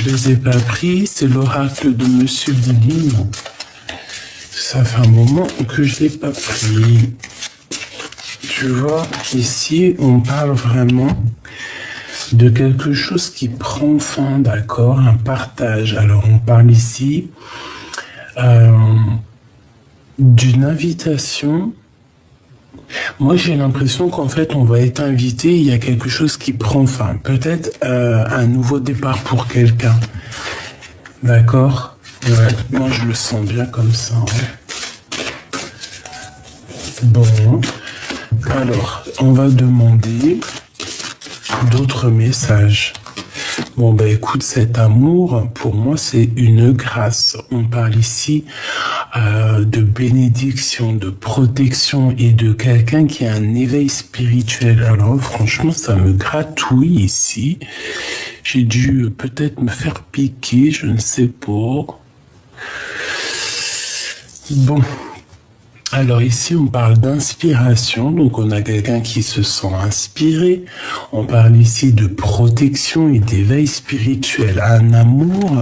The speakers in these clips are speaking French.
je les ai pas pris. C'est l'oracle de Monsieur Boulim. Ça fait un moment que je l'ai pas pris. Tu vois, ici, on parle vraiment de quelque chose qui prend fin, d'accord, un partage. Alors, on parle ici d'une invitation. Moi, j'ai l'impression qu'en fait, on va être invité, il y a quelque chose qui prend fin. Peut-être un nouveau départ pour quelqu'un. D'accord? Ouais, moi, je le sens bien comme ça. Ouais. Bon, alors, on va demander d'autres messages. Bon, bah écoute, cet amour, pour moi, c'est une grâce. On parle ici de bénédiction, de protection et de quelqu'un qui a un éveil spirituel. Alors, franchement, ça me gratouille ici. J'ai dû peut-être me faire piquer, je ne sais pas. Bon. Alors ici, on parle d'inspiration, donc on a quelqu'un qui se sent inspiré. On parle ici de protection et d'éveil spirituel, un amour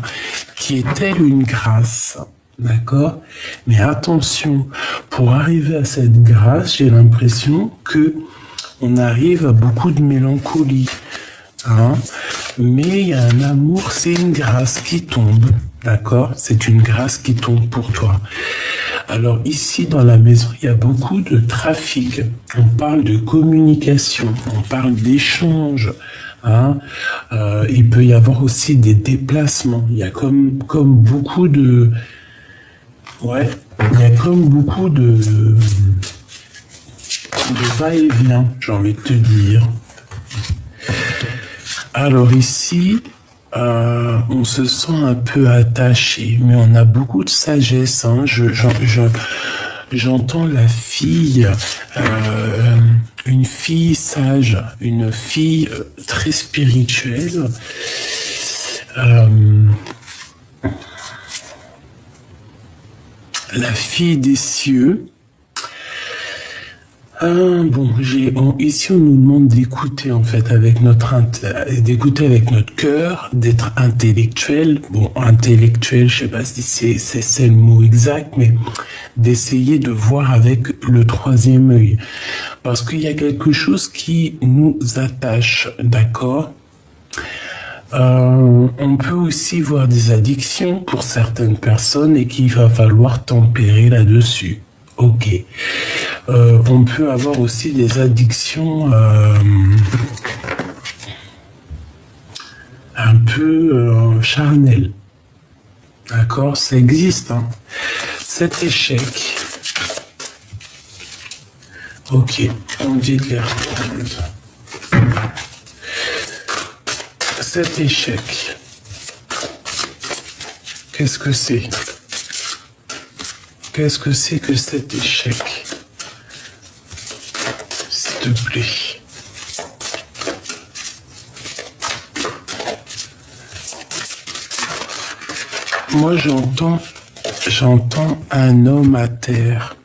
qui est tel une grâce, d'accord? Mais attention, pour arriver à cette grâce, j'ai l'impression que on arrive à beaucoup de mélancolie, hein? Mais il y a un amour, c'est une grâce qui tombe, d'accord? C'est une grâce qui tombe pour toi. Alors ici dans la maison, il y a beaucoup de trafic. On parle de communication, on parle d'échange. Hein. Il peut y avoir aussi des déplacements. Il y a comme beaucoup de... Ouais, il y a comme beaucoup de va-et-vient, j'ai envie de te dire. Alors ici... on se sent un peu attaché, mais on a beaucoup de sagesse. Hein. J'entends la fille, une fille sage, une fille très spirituelle. La fille des cieux. Bon, ici on nous demande d'écouter en fait d'écouter avec notre cœur, d'être intellectuel. Bon, intellectuel, je sais pas si c'est le mot exact, mais d'essayer de voir avec le troisième œil, parce qu'il y a quelque chose qui nous attache, d'accord? On peut aussi voir des addictions pour certaines personnes et qu'il va falloir tempérer là-dessus. Ok. On peut avoir aussi des addictions un peu charnelles. D'accord? Ça existe. Hein. Cet échec. Ok. On dit de les reprendre. Cet échec. Qu'est-ce que c'est? Qu'est-ce que c'est que cet échec? S'il te plaît. Moi, j'entends un homme à terre,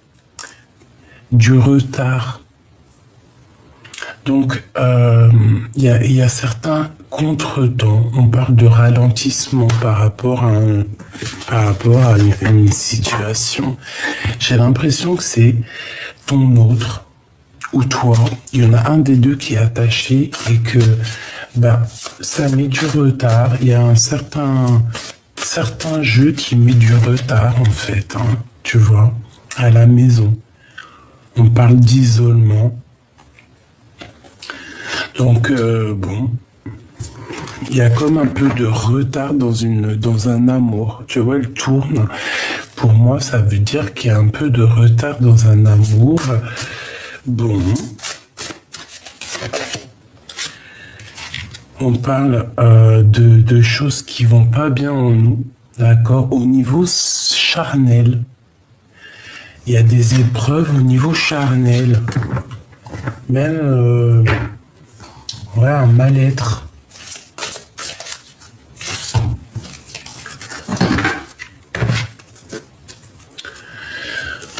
du retard. Donc, il y a certains contretemps. On parle de ralentissement par rapport à une situation. J'ai l'impression que c'est ton autre ou toi. Il y en a un des deux qui est attaché et que ça met du retard. Il y a un certain jeu qui met du retard en fait. Hein, tu vois, à la maison. On parle d'isolement. Donc, bon, il y a comme un peu de retard dans un amour. Tu vois, elle tourne. Pour moi, ça veut dire qu'il y a un peu de retard dans un amour. Bon. On parle de choses qui vont pas bien en nous, d'accord? Au niveau charnel. Il y a des épreuves au niveau charnel. Même... ouais, un mal-être.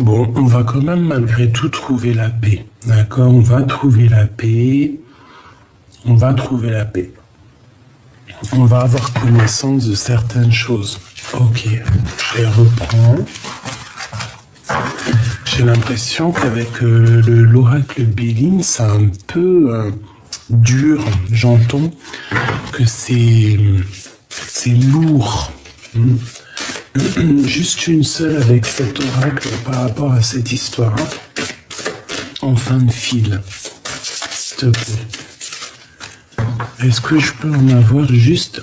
Bon, on va quand même malgré tout trouver la paix. D'accord? On va trouver la paix. On va trouver la paix. on va avoir connaissance de certaines choses. Ok, je les reprends. J'ai l'impression qu'avec l'oracle Béline, c'est un peu dur. J'entends que c'est lourd. Juste une seule avec cet oracle par rapport à cette histoire. En fin de fil. S'il te plaît. Est-ce que je peux en avoir juste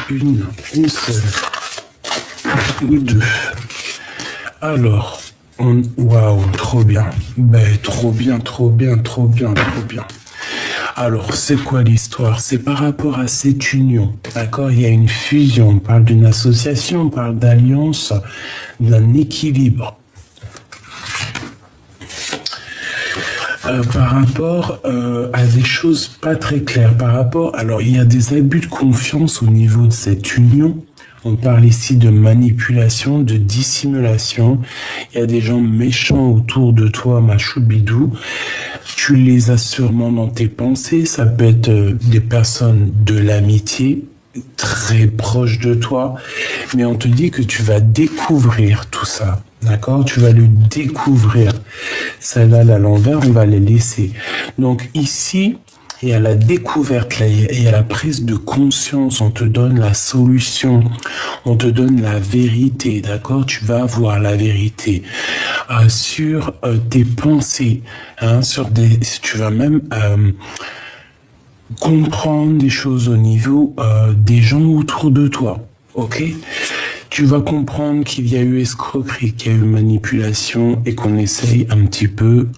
une seule ou deux? Alors, waouh, trop bien. Ben, trop bien. Alors, c'est quoi l'histoire? C'est par rapport à cette union, d'accord? Il y a une fusion, on parle d'une association, on parle d'alliance, d'un équilibre. Par rapport à des choses pas très claires, alors il y a des abus de confiance au niveau de cette union. On parle ici de manipulation, de dissimulation. Il y a des gens méchants autour de toi, ma choubidou. Tu les as sûrement dans tes pensées. Ça peut être des personnes de l'amitié, très proches de toi. Mais on te dit que tu vas découvrir tout ça. D'accord? Tu vas le découvrir. Celle-là, à l'envers, on va les laisser. Donc ici, il y a la découverte, là, il y a la prise de conscience, on te donne la solution, on te donne la vérité, d'accord? Tu vas avoir la vérité sur tes pensées, hein, tu vas même comprendre des choses au niveau des gens autour de toi, ok? Tu vas comprendre qu'il y a eu escroquerie, qu'il y a eu manipulation et qu'on essaye un petit peu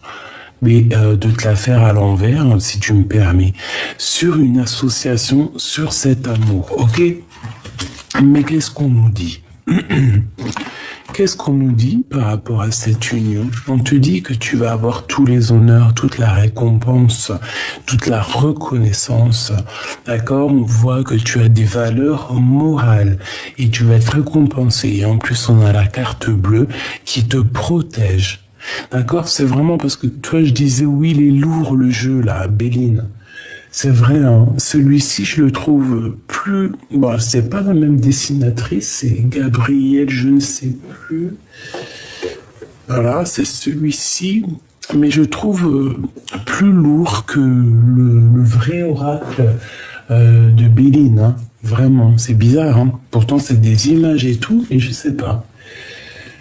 de te la faire à l'envers, si tu me permets, sur une association, sur cet amour, ok? Mais qu'est-ce qu'on nous dit? Qu'est-ce qu'on nous dit par rapport à cette union? On te dit que tu vas avoir tous les honneurs, toute la récompense, toute la reconnaissance, d'accord? On voit que tu as des valeurs morales et tu vas être récompensé. Et en plus, on a la carte bleue qui te protège. D'accord? C'est vraiment parce que, toi, je disais, oui, il est lourd, le jeu, là, Béline. C'est vrai, hein. Celui-ci, je le trouve plus... Bon, c'est pas la même dessinatrice, c'est Gabriel, je ne sais plus. Voilà, c'est celui-ci, mais je trouve plus lourd que le vrai oracle de Béline, hein. Vraiment, c'est bizarre, hein. Pourtant, c'est des images et tout, et je sais pas.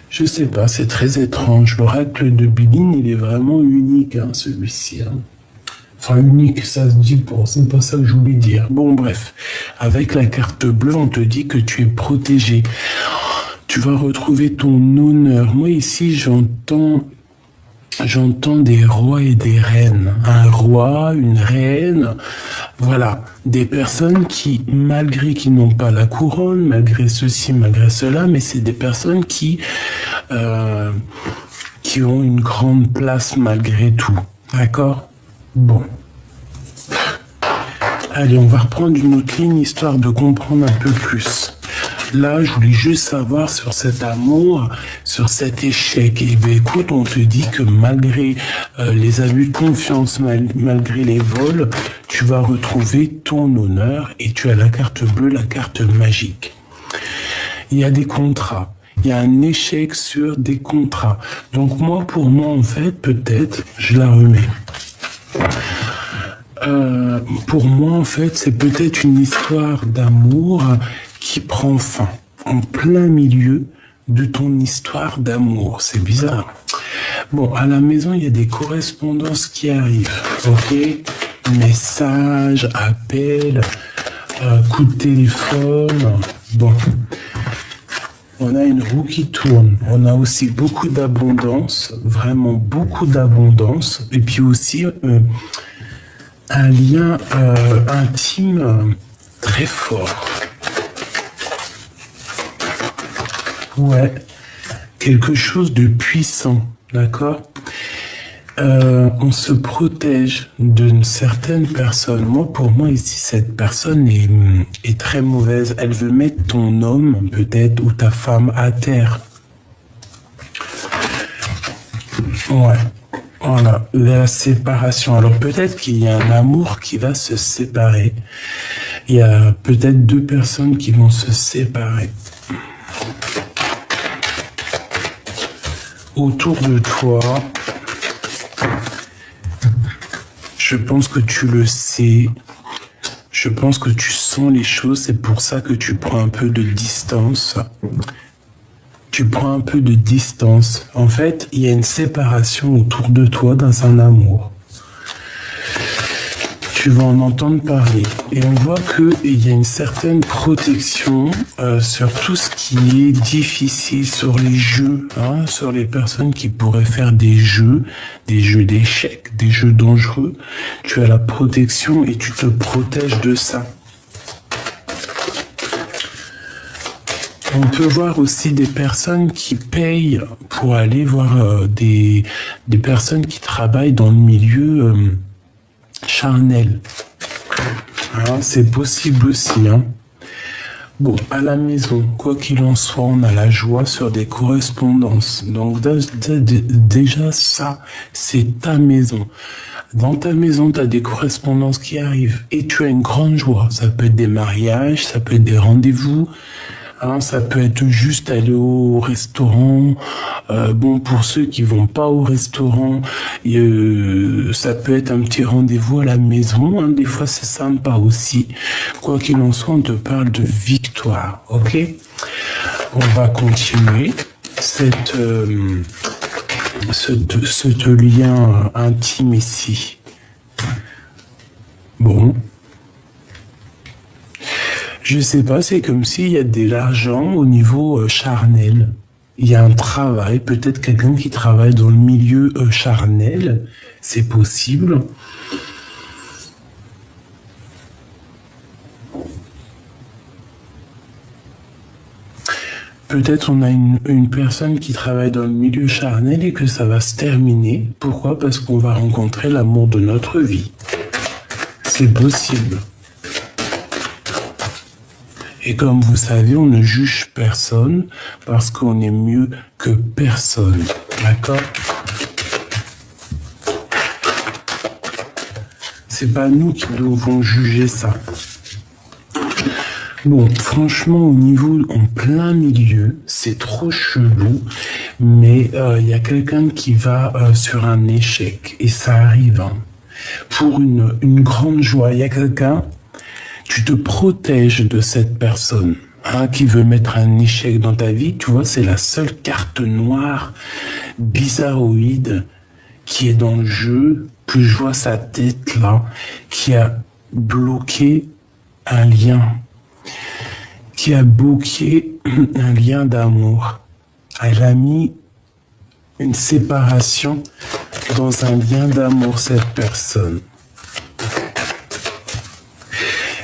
Je sais pas, c'est très étrange. L'oracle de Béline, il est vraiment unique, hein, celui-ci. Hein. Enfin, unique, ça se dit c'est pas ça que je voulais dire. Bon, bref. Avec la carte bleue, on te dit que tu es protégé. Tu vas retrouver ton honneur. Moi, ici, j'entends des rois et des reines. Un roi, une reine. Voilà. Des personnes qui, malgré qu'ils n'ont pas la couronne, malgré ceci, malgré cela, mais c'est des personnes qui ont une grande place malgré tout. D'accord? Bon. Allez, on va reprendre une autre ligne, histoire de comprendre un peu plus. Là, je voulais juste savoir sur cet amour, sur cet échec. Et bien, écoute, on te dit que malgré les abus de confiance, malgré les vols, tu vas retrouver ton honneur et tu as la carte bleue, la carte magique. Il y a des contrats. Il y a un échec sur des contrats. Donc pour moi, en fait, peut-être, je la remets. Pour moi, en fait, c'est peut-être une histoire d'amour qui prend fin en plein milieu de ton histoire d'amour. C'est bizarre. Bon, à la maison, il y a des correspondances qui arrivent. Ok? Messages, appels, coups de téléphone. Bon. On a une roue qui tourne. On a aussi beaucoup d'abondance, vraiment beaucoup d'abondance. Et puis aussi un lien intime très fort. Ouais, quelque chose de puissant, d'accord? On se protège d'une certaine personne. Pour moi, ici, cette personne est très mauvaise. Elle veut mettre ton homme, peut-être, ou ta femme à terre. Ouais. Voilà, la séparation. Alors peut-être qu'il y a un amour qui va se séparer. Il y a peut-être deux personnes qui vont se séparer. Autour de toi, je pense que tu le sais. Je pense que tu sens les choses. C'est pour ça que tu prends un peu de distance. Tu prends un peu de distance. En fait, il y a une séparation autour de toi dans un amour. Tu vas en entendre parler. Et on voit qu'il y a une certaine protection sur tout ce qui est difficile, sur les jeux, hein, sur les personnes qui pourraient faire des jeux d'échecs, des jeux dangereux. Tu as la protection et tu te protèges de ça. On peut voir aussi des personnes qui payent pour aller voir des personnes qui travaillent dans le milieu charnel. Hein, c'est possible aussi. Hein. Bon, à la maison, quoi qu'il en soit, on a la joie sur des correspondances. Donc déjà ça, c'est ta maison. Dans ta maison, tu as des correspondances qui arrivent et tu as une grande joie. Ça peut être des mariages, ça peut être des rendez-vous. Hein, ça peut être juste aller au restaurant. Bon, pour ceux qui vont pas au restaurant, ça peut être un petit rendez-vous à la maison. Hein, des fois, c'est sympa aussi. Quoi qu'il en soit, on te parle de victoire. Ok ? On va continuer ce lien intime ici. Bon. Je sais pas, c'est comme s'il y a de l'argent au niveau charnel. Il y a un travail, peut-être quelqu'un qui travaille dans le milieu charnel, c'est possible. Peut-être on a une personne qui travaille dans le milieu charnel et que ça va se terminer. Pourquoi ? Parce qu'on va rencontrer l'amour de notre vie. C'est possible. Et comme vous savez, on ne juge personne parce qu'on est mieux que personne. D'accord ? C'est pas nous qui devons juger ça. Bon, franchement, au niveau, en plein milieu, c'est trop chelou, mais il y a quelqu'un qui va sur un échec, et ça arrive, hein, pour une grande joie. Il y a quelqu'un, tu te protèges de cette personne hein, qui veut mettre un échec dans ta vie. Tu vois, c'est la seule carte noire, bizarroïde, qui est dans le jeu, que je vois sa tête là, qui a bloqué un lien. Qui a bloqué un lien d'amour. Elle a mis une séparation dans un lien d'amour, cette personne.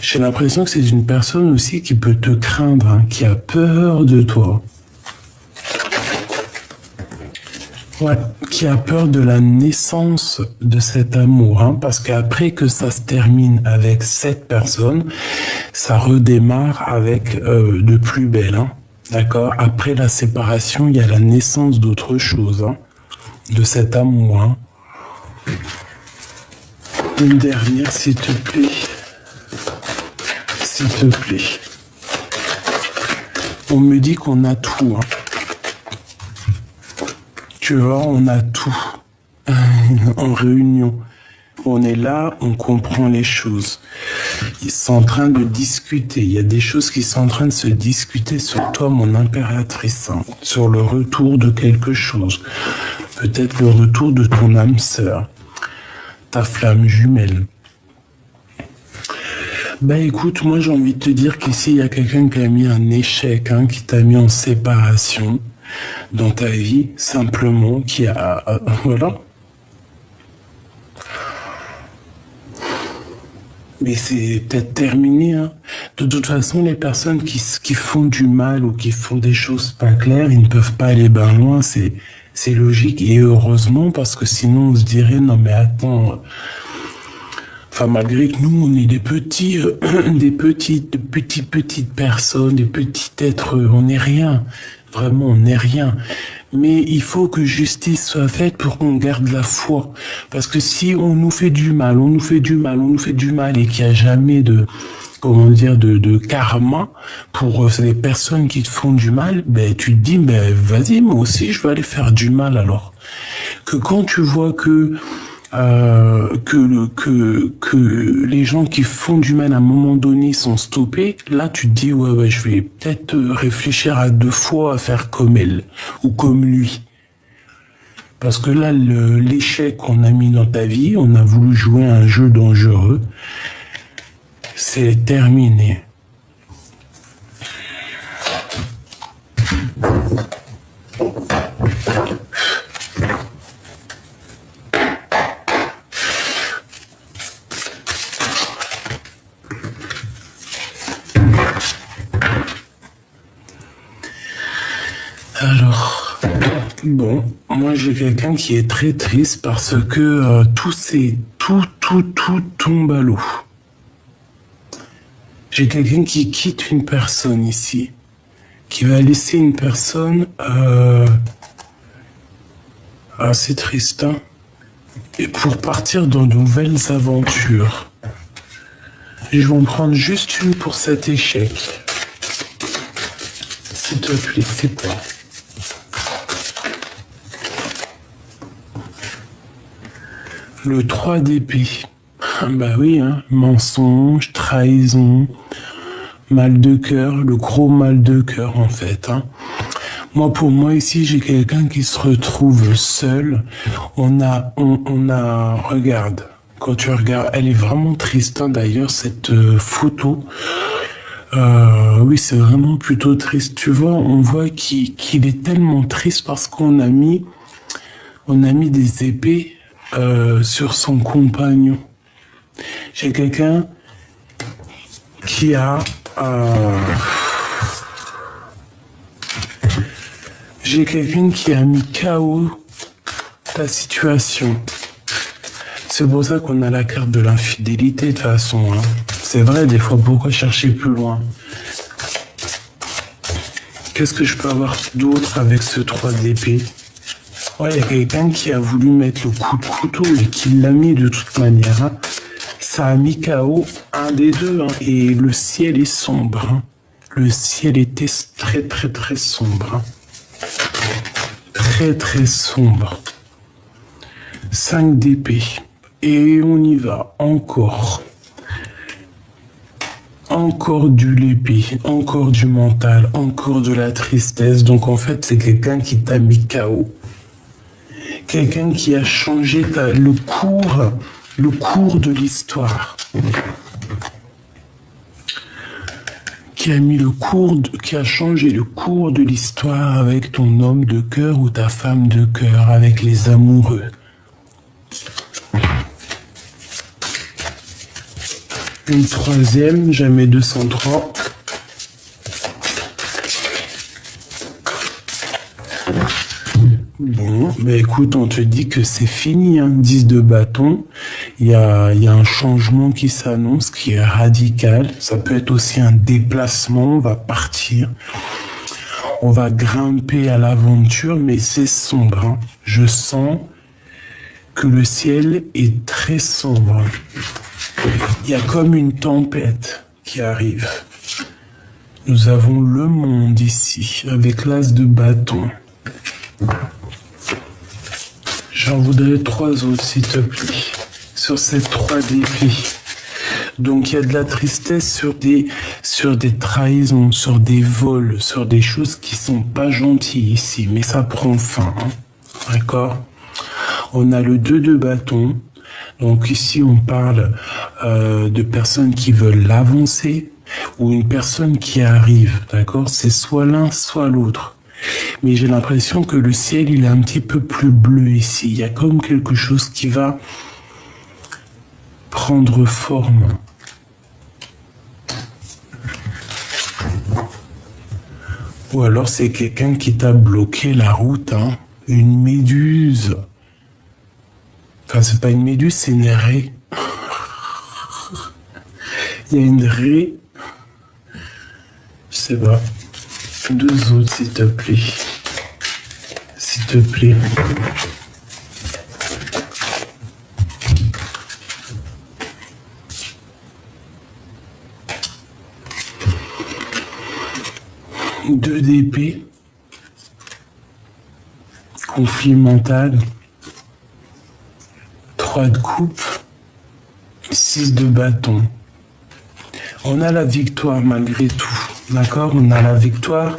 J'ai l'impression que c'est une personne aussi qui peut te craindre, hein, qui a peur de toi. Ouais, qui a peur de la naissance de cet amour, hein, parce qu'après que ça se termine avec cette personne, ça redémarre avec de plus belle, hein, d'accord ? Après la séparation, il y a la naissance d'autre chose, hein, de cet amour. Hein. Une dernière, s'il te plaît. S'il te plaît. On me dit qu'on a tout, hein. Tu vois, on a tout en réunion. On est là, on comprend les choses. Ils sont en train de discuter. Il y a des choses qui sont en train de se discuter sur toi, mon impératrice, hein, sur le retour de quelque chose. Peut-être le retour de ton âme sœur, ta flamme jumelle. Bah écoute, moi j'ai envie de te dire qu'ici il y a quelqu'un qui a mis un échec, hein, qui t'a mis en séparation dans ta vie, simplement, qui a... voilà. Mais c'est peut-être terminé, hein. De toute façon, les personnes qui font du mal ou qui font des choses pas claires, ils ne peuvent pas aller bien loin, c'est logique. Et heureusement, parce que sinon on se dirait, non mais attends... Enfin, malgré que nous, on est des petites personnes, des petits êtres, on n'est rien. Vraiment, on n'est rien. Mais il faut que justice soit faite pour qu'on garde la foi. Parce que si on nous fait du mal, on nous fait du mal, on nous fait du mal et qu'il n'y a jamais de, comment dire, de karma pour les personnes qui te font du mal, ben, tu te dis, ben, vas-y, moi aussi, je vais aller faire du mal alors. Que quand tu vois que les gens qui font du mal à un moment donné sont stoppés, là tu te dis ouais je vais peut-être réfléchir à 2 fois à faire comme elle ou comme lui. Parce que là l'échec qu'on a mis dans ta vie, on a voulu jouer un jeu dangereux, c'est terminé. Alors, bon, moi j'ai quelqu'un qui est très triste parce que tout tombe à l'eau. J'ai quelqu'un qui quitte une personne ici, qui va laisser une personne assez triste, hein, et pour partir dans de nouvelles aventures. Je vais en prendre juste une pour cet échec. S'il te plaît, c'est pas. Le 3 d'épée. Bah oui, hein. Mensonge, trahison, mal de cœur, le gros mal de cœur en fait. Hein. Moi, pour moi ici, j'ai quelqu'un qui se retrouve seul. Regarde, quand tu regardes, elle est vraiment triste hein, d'ailleurs cette photo. Oui, c'est vraiment plutôt triste. Tu vois, on voit qu'il est tellement triste parce qu'on a mis des épées sur son compagnon. J'ai quelqu'un qui a mis KO ta situation. C'est pour ça qu'on a la carte de l'infidélité de toute façon. Hein. C'est vrai, des fois, pourquoi chercher plus loin? Qu'est-ce que je peux avoir d'autre avec ce 3 d'épée? Ouais, il y a quelqu'un qui a voulu mettre le coup de couteau et qui l'a mis de toute manière. Hein. Ça a mis KO un des deux. Hein. Et le ciel est sombre. Hein. Le ciel était très très très sombre. Hein. Très très sombre. 5 d'épée. Et on y va. Encore. Encore du l'épée. Encore du mental. Encore de la tristesse. Donc en fait, c'est quelqu'un qui t'a mis KO. Quelqu'un qui a changé le cours de l'histoire. Qui a changé le cours de l'histoire avec ton homme de cœur ou ta femme de cœur, avec les amoureux. Une troisième, jamais 203. Bon, bah écoute, on te dit que c'est fini, hein. 10 de bâton. Il y a un changement qui s'annonce, qui est radical. Ça peut être aussi un déplacement, on va partir. On va grimper à l'aventure, mais c'est sombre. Hein. Je sens que le ciel est très sombre. Il y a comme une tempête qui arrive. Nous avons le monde ici, avec l'as de bâton. J'en voudrais 3 autres, s'il te plaît, sur ces 3 d'épée. Donc il y a de la tristesse sur des trahisons, sur des vols, sur des choses qui sont pas gentilles ici, mais ça prend fin, hein. D'accord? On a le 2 de bâton. Donc ici on parle de personnes qui veulent l'avancer ou une personne qui arrive, d'accord? C'est soit l'un, soit l'autre. Mais j'ai l'impression que le ciel, il est un petit peu plus bleu ici. Il y a comme quelque chose qui va prendre forme. Ou alors c'est quelqu'un qui t'a bloqué la route, hein. Une méduse. Enfin, c'est pas une méduse, c'est une raie. Il y a une raie. Je sais pas. 2 autres, s'il te plaît. S'il te plaît. Deux d'épée. Conflit mental. 3 de coupe. 6 de bâton. On a la victoire malgré tout. D'accord? On a la victoire.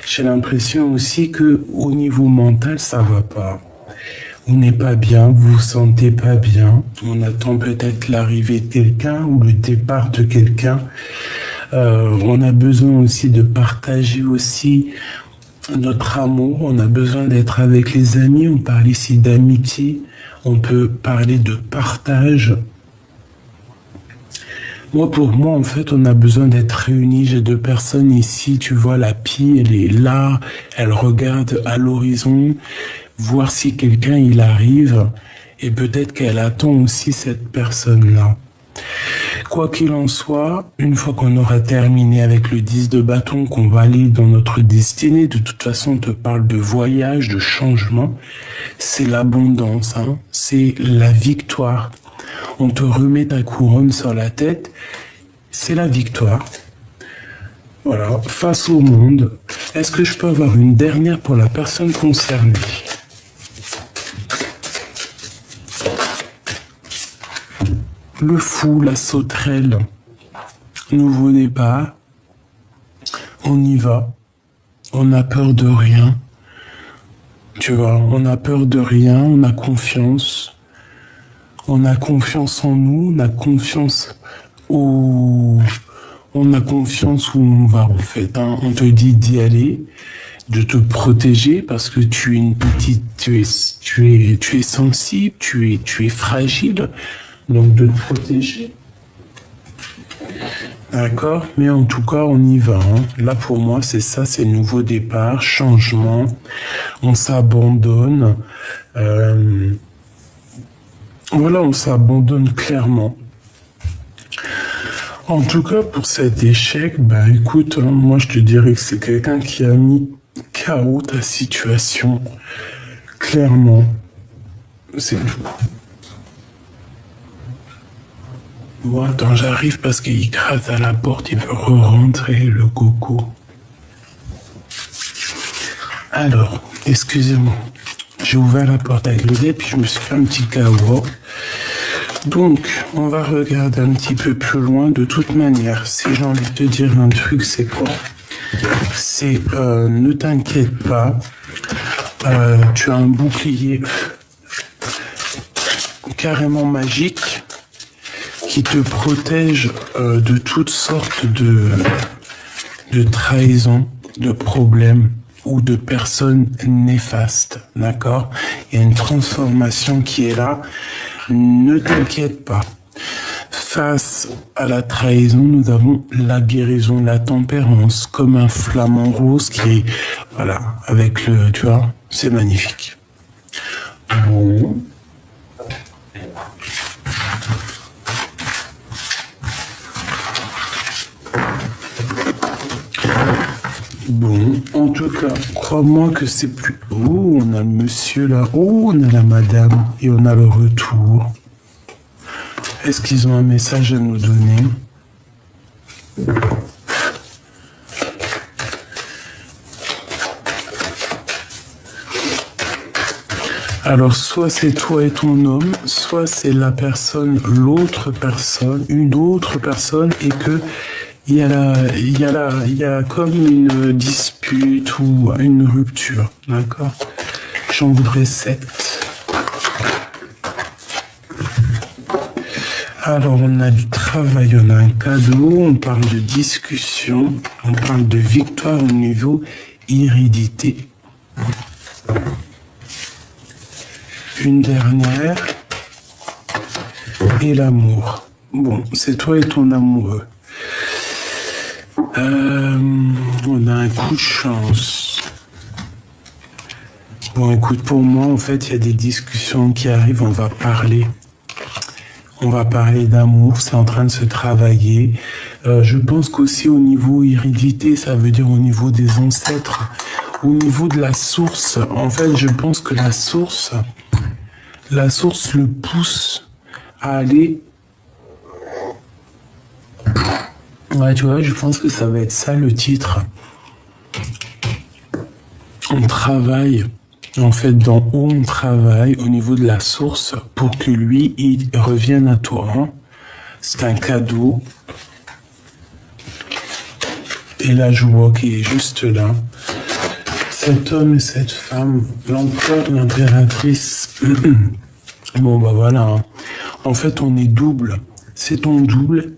J'ai l'impression aussi que au niveau mental, ça va pas. Vous n'êtes pas bien, vous vous sentez pas bien. On attend peut-être l'arrivée de quelqu'un ou le départ de quelqu'un. On a besoin aussi de partager aussi notre amour. On a besoin d'être avec les amis. On parle ici d'amitié. On peut parler de partage. Moi, pour moi, en fait, on a besoin d'être réunis. J'ai 2 personnes ici. Tu vois, la pie, elle est là. Elle regarde à l'horizon, voir si quelqu'un, il arrive. Et peut-être qu'elle attend aussi cette personne-là. Quoi qu'il en soit, une fois qu'on aura terminé avec le 10 de bâton, qu'on va aller dans notre destinée, de toute façon, on te parle de voyage, de changement. C'est l'abondance, hein. C'est la victoire. On te remet ta couronne sur la tête, c'est la victoire. Voilà, face au monde. Est-ce que je peux avoir une dernière pour la personne concernée? Le fou, la sauterelle. Nouveau départ. On y va. On n'a peur de rien. Tu vois, on n'a peur de rien, on a confiance. On a confiance en nous, on a confiance où on va en fait. Hein. On te dit d'y aller, de te protéger parce que tu es une petite, tu es sensible, tu es fragile, donc de te protéger. D'accord, mais en tout cas on y va. Hein. Là pour moi c'est ça, c'est nouveau départ, changement. On s'abandonne. Voilà, on s'abandonne clairement. En tout cas, pour cet échec, bah écoute, hein, moi je te dirais que c'est quelqu'un qui a mis KO ta situation. Clairement. C'est tout. Bon, attends, j'arrive parce qu'il gratte à la porte, il veut re-rentrer, le coco. Alors, excusez-moi. J'ai ouvert la porte avec le dé, puis je me suis fait un petit KO. Donc, on va regarder un petit peu plus loin. De toute manière, si j'ai envie de te dire un truc, c'est quoi? C'est ne t'inquiète pas. Tu as un bouclier carrément magique qui te protège de toutes sortes de trahisons, de problèmes ou de personnes néfastes, d'accord? Il y a une transformation qui est là. Ne t'inquiète pas. Face à la trahison, nous avons la guérison, la tempérance, comme un flamant rose qui est, voilà, avec le, tu vois, c'est magnifique. Bon. Bon, en tout cas, crois-moi que c'est plus... Oh, on a le monsieur là. Oh, on a la madame. Et on a le retour. Est-ce qu'ils ont un message à nous donner? Alors, soit c'est toi et ton homme, soit c'est la personne, l'autre personne, une autre personne, et que il y a comme une dispute ou une rupture, d'accord? J'en voudrais 7. Alors, on a du travail, on a un cadeau, on parle de discussion, on parle de victoire au niveau hérédité. Une dernière. Et l'amour. Bon, c'est toi et ton amoureux. On a un coup de chance. Bon, écoute, pour moi, en fait, il y a des discussions qui arrivent, on va parler. On va parler d'amour, c'est en train de se travailler. Je pense qu'aussi au niveau hérédité, ça veut dire au niveau des ancêtres, au niveau de la source. En fait, je pense que la source le pousse à aller. Ouais, tu vois, je pense que ça va être ça le titre. On travaille, en fait, d'en haut, on travaille au niveau de la source pour que lui, il revienne à toi. Hein. C'est un cadeau. Et la joie qui est juste là. Cet homme et cette femme, l'empereur, l'impératrice. Bon, bah voilà. Hein. En fait, on est double. C'est ton double.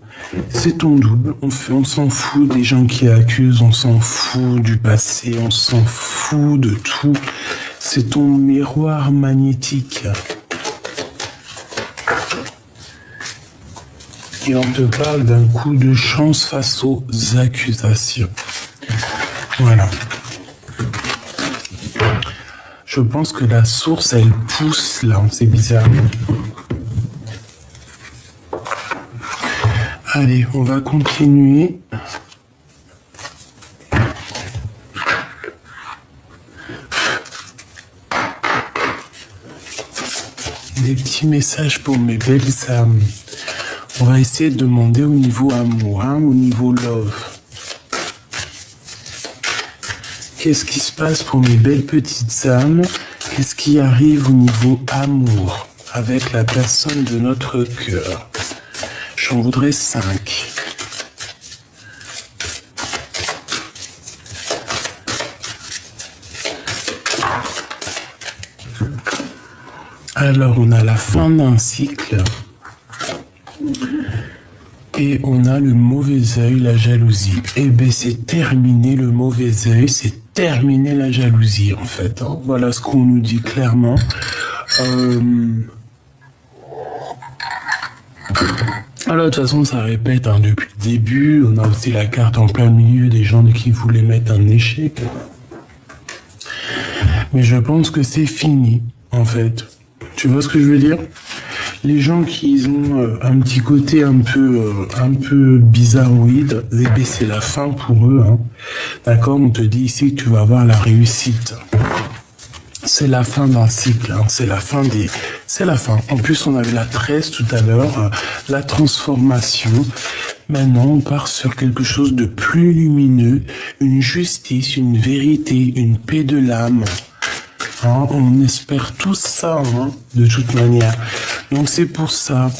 C'est ton double. On s'en fout des gens qui accusent, on s'en fout du passé, on s'en fout de tout. C'est ton miroir magnétique. Et on te parle d'un coup de chance face aux accusations. Voilà. Je pense que la source, elle pousse là, c'est bizarre. Allez, on va continuer. Des petits messages pour mes belles âmes. On va essayer de demander au niveau amour, hein, au niveau love. Qu'est-ce qui se passe pour mes belles petites âmes? Qu'est-ce qui arrive au niveau amour avec la personne de notre cœur? J'en voudrais 5. Alors, on a la fin d'un cycle. Et on a le mauvais œil, la jalousie. Eh bien, c'est terminé le mauvais œil, c'est terminé la jalousie, en fait. Hein. Voilà ce qu'on nous dit clairement. Alors, de toute façon, ça répète hein, depuis le début. On a aussi la carte en plein milieu des gens qui voulaient mettre un échec. Mais je pense que c'est fini, en fait. Tu vois ce que je veux dire? Les gens qui ont un petit côté un peu bizarroïde, c'est la fin pour eux. Hein. D'accord? On te dit ici que tu vas avoir la réussite. C'est la fin d'un cycle, hein. C'est la fin. En plus, on avait la 13 tout à l'heure, la transformation. Maintenant, on part sur quelque chose de plus lumineux, une justice, une vérité, une paix de l'âme. Hein, on espère tout ça, hein, de toute manière. Donc c'est pour ça,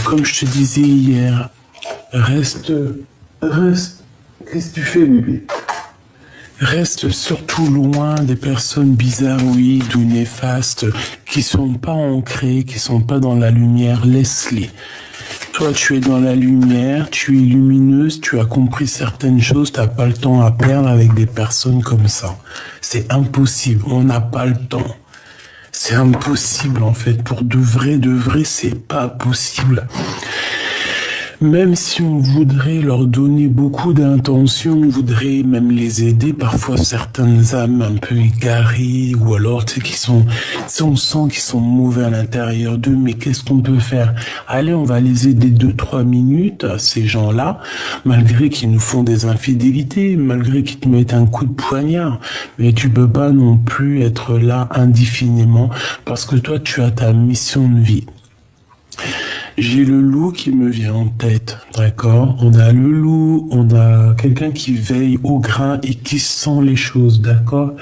comme je te disais hier, reste. Qu'est-ce que tu fais, bébé? Reste surtout loin des personnes bizarroïdes ou néfastes qui sont pas ancrées, qui sont pas dans la lumière. Laisse-les. Toi, tu es dans la lumière, tu es lumineuse, tu as compris certaines choses, t'as pas le temps à perdre avec des personnes comme ça. C'est impossible, on n'a pas le temps. C'est impossible en fait, pour de vrai, c'est pas possible. Même si on voudrait leur donner beaucoup d'intention, on voudrait même les aider, parfois certaines âmes un peu égarées, ou alors tu sais, on sent qu'ils sont mauvais à l'intérieur d'eux, mais qu'est-ce qu'on peut faire? Allez, on va les aider 2-3 minutes, ces gens-là, malgré qu'ils nous font des infidélités, malgré qu'ils te mettent un coup de poignard, mais tu peux pas non plus être là indéfiniment, parce que toi, tu as ta mission de vie. J'ai le loup qui me vient en tête, d'accord? On a le loup, on a quelqu'un qui veille au grain et qui sent les choses, d'accord?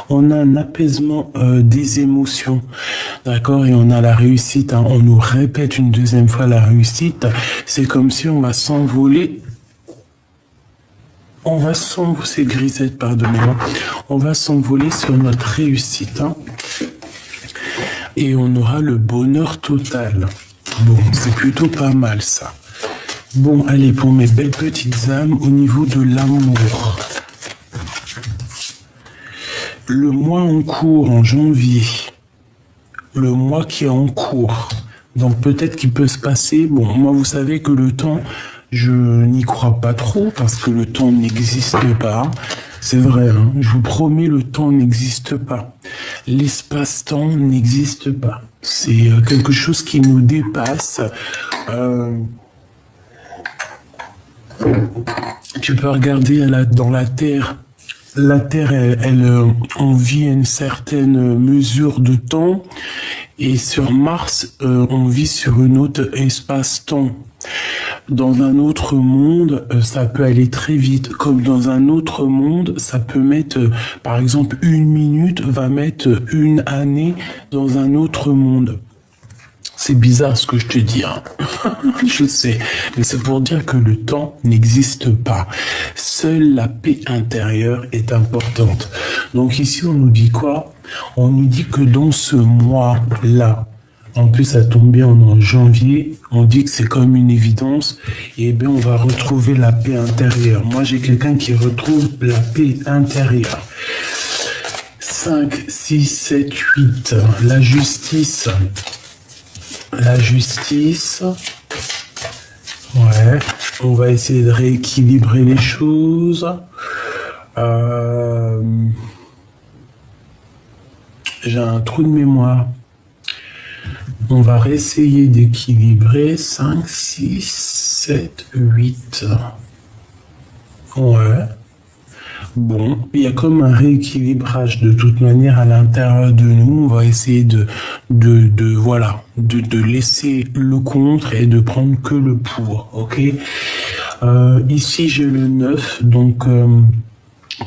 On a un apaisement des émotions, d'accord? Et on a la réussite, hein. On nous répète une deuxième fois la réussite. C'est comme si on va s'envoler. C'est Grisette, pardonnez-moi. On va s'envoler sur notre réussite, hein. Et on aura le bonheur total. Bon, c'est plutôt pas mal ça. Bon, allez, pour mes belles petites âmes, au niveau de l'amour. Le mois en cours, en janvier. Le mois qui est en cours. Donc peut-être qu'il peut se passer... Bon, moi, vous savez que le temps, je n'y crois pas trop, parce que le temps n'existe pas. C'est vrai, hein, je vous promets, le temps n'existe pas. L'espace-temps n'existe pas. C'est quelque chose qui nous dépasse. Tu peux regarder dans la Terre. La Terre, on vit une certaine mesure de temps, et sur Mars, on vit sur une autre espace-temps. Dans un autre monde, ça peut aller très vite. Comme dans un autre monde, ça peut mettre, par exemple, 1 minute va mettre 1 année dans un autre monde. C'est bizarre ce que je te dis, hein. Je sais, mais c'est pour dire que le temps n'existe pas. Seule la paix intérieure est importante. Donc ici, on nous dit quoi? On nous dit que dans ce mois-là, en plus ça tombe bien, on est en janvier, on dit que c'est comme une évidence, et bien on va retrouver la paix intérieure. Moi, j'ai quelqu'un qui retrouve la paix intérieure. 5, 6, 7, 8, la justice. La justice, ouais, on va essayer de rééquilibrer les choses. J'ai un trou de mémoire. On va réessayer d'équilibrer 5, 6, 7, 8. Ouais. Bon, il y a comme un rééquilibrage de toute manière à l'intérieur de nous. On va essayer de laisser le contre et de prendre que le pour, ok? Ici, j'ai le 9, donc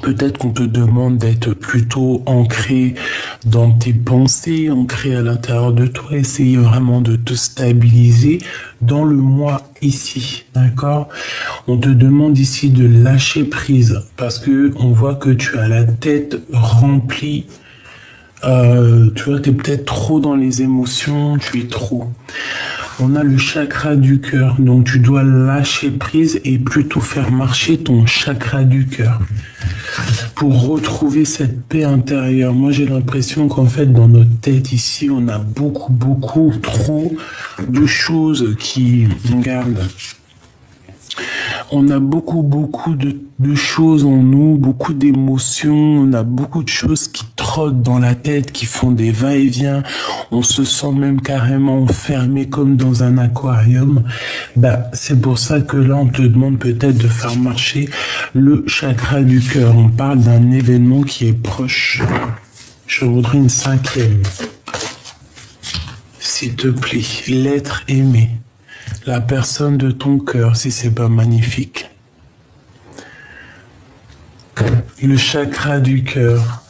peut-être qu'on te demande d'être plutôt ancré dans tes pensées, ancré à l'intérieur de toi, essayer vraiment de te stabiliser dans le moi ici, d'accord? On te demande ici de lâcher prise parce que on voit que tu as la tête remplie. Tu vois, tu es peut-être trop dans les émotions, tu es trop. On a le chakra du cœur, donc tu dois lâcher prise et plutôt faire marcher ton chakra du cœur pour retrouver cette paix intérieure. Moi, j'ai l'impression qu'en fait, dans notre tête ici, on a beaucoup trop de choses qui nous gardent. On a beaucoup de choses en nous, beaucoup d'émotions, on a beaucoup de choses qui trottent dans la tête, qui font des va-et-vient. On se sent même carrément enfermé comme dans un aquarium. C'est pour ça que là, on te demande peut-être de faire marcher le chakra du cœur. On parle d'un événement qui est proche. Je voudrais une 5e. S'il te plaît, l'être aimé. La personne de ton cœur, si c'est pas magnifique. Le chakra du cœur.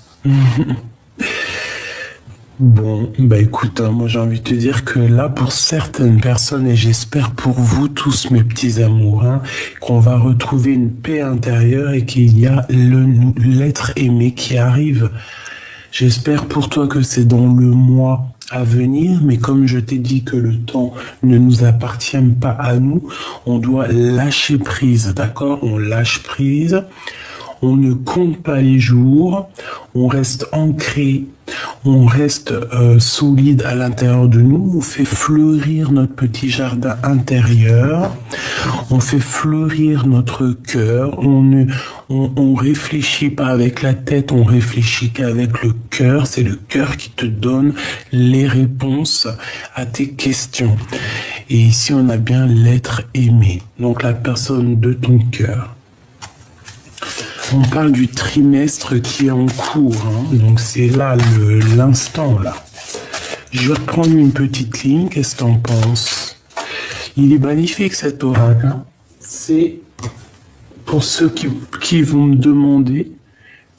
Bon, écoute, moi j'ai envie de te dire que là, pour certaines personnes, et j'espère pour vous tous, mes petits amours, qu'on va retrouver une paix intérieure et qu'il y a l'être aimé qui arrive. J'espère pour toi que c'est dans le mois à venir, mais comme je t'ai dit que le temps ne nous appartient pas à nous, on doit lâcher prise, d'accord? On lâche prise, on ne compte pas les jours, on reste ancré, on reste solide à l'intérieur de nous, on fait fleurir notre petit jardin intérieur, on fait fleurir notre cœur, on réfléchit pas avec la tête, on réfléchit qu'avec le cœur, c'est le cœur qui te donne les réponses à tes questions. Et ici on a bien l'être aimé, donc la personne de ton cœur. On parle du trimestre qui est en cours, donc c'est là l'instant là. Je vais reprendre une petite ligne, qu'est-ce que t'en penses? Il est magnifique cet oracle, C'est pour ceux qui vont me demander,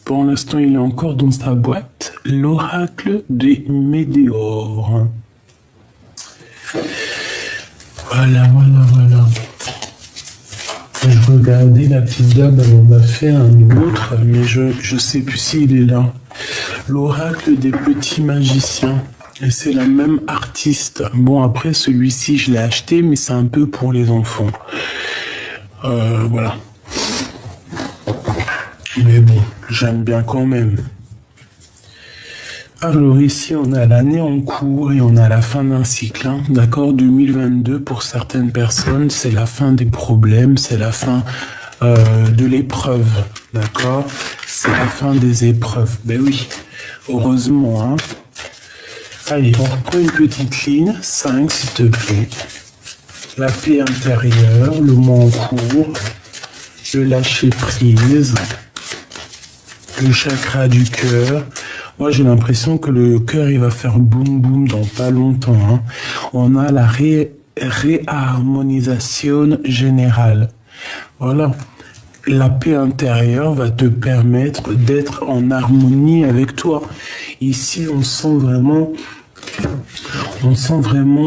pour l'instant il est encore dans sa boîte, l'oracle des météores. Voilà. Je regardais la petite dame, elle en a fait un autre, mais je sais plus s'il est là. L'oracle des petits magiciens. Et c'est la même artiste. Bon, après, celui-ci, je l'ai acheté, mais c'est un peu pour les enfants. Voilà. Mais bon, j'aime bien quand même. Alors ici, on a l'année en cours et on a la fin d'un cycle. D'accord, 2022, pour certaines personnes, c'est la fin des problèmes, c'est la fin de l'épreuve. D'accord, c'est la fin des épreuves. Ben oui, heureusement. Allez, on reprend une petite ligne. 5, s'il te plaît. La paix intérieure, le mois en cours. le lâcher prise, le chakra du cœur. Moi, j'ai l'impression que le cœur, il va faire boum boum dans pas longtemps. Hein. On a la réharmonisation générale. Voilà. La paix intérieure va te permettre d'être en harmonie avec toi. Ici, on sent vraiment,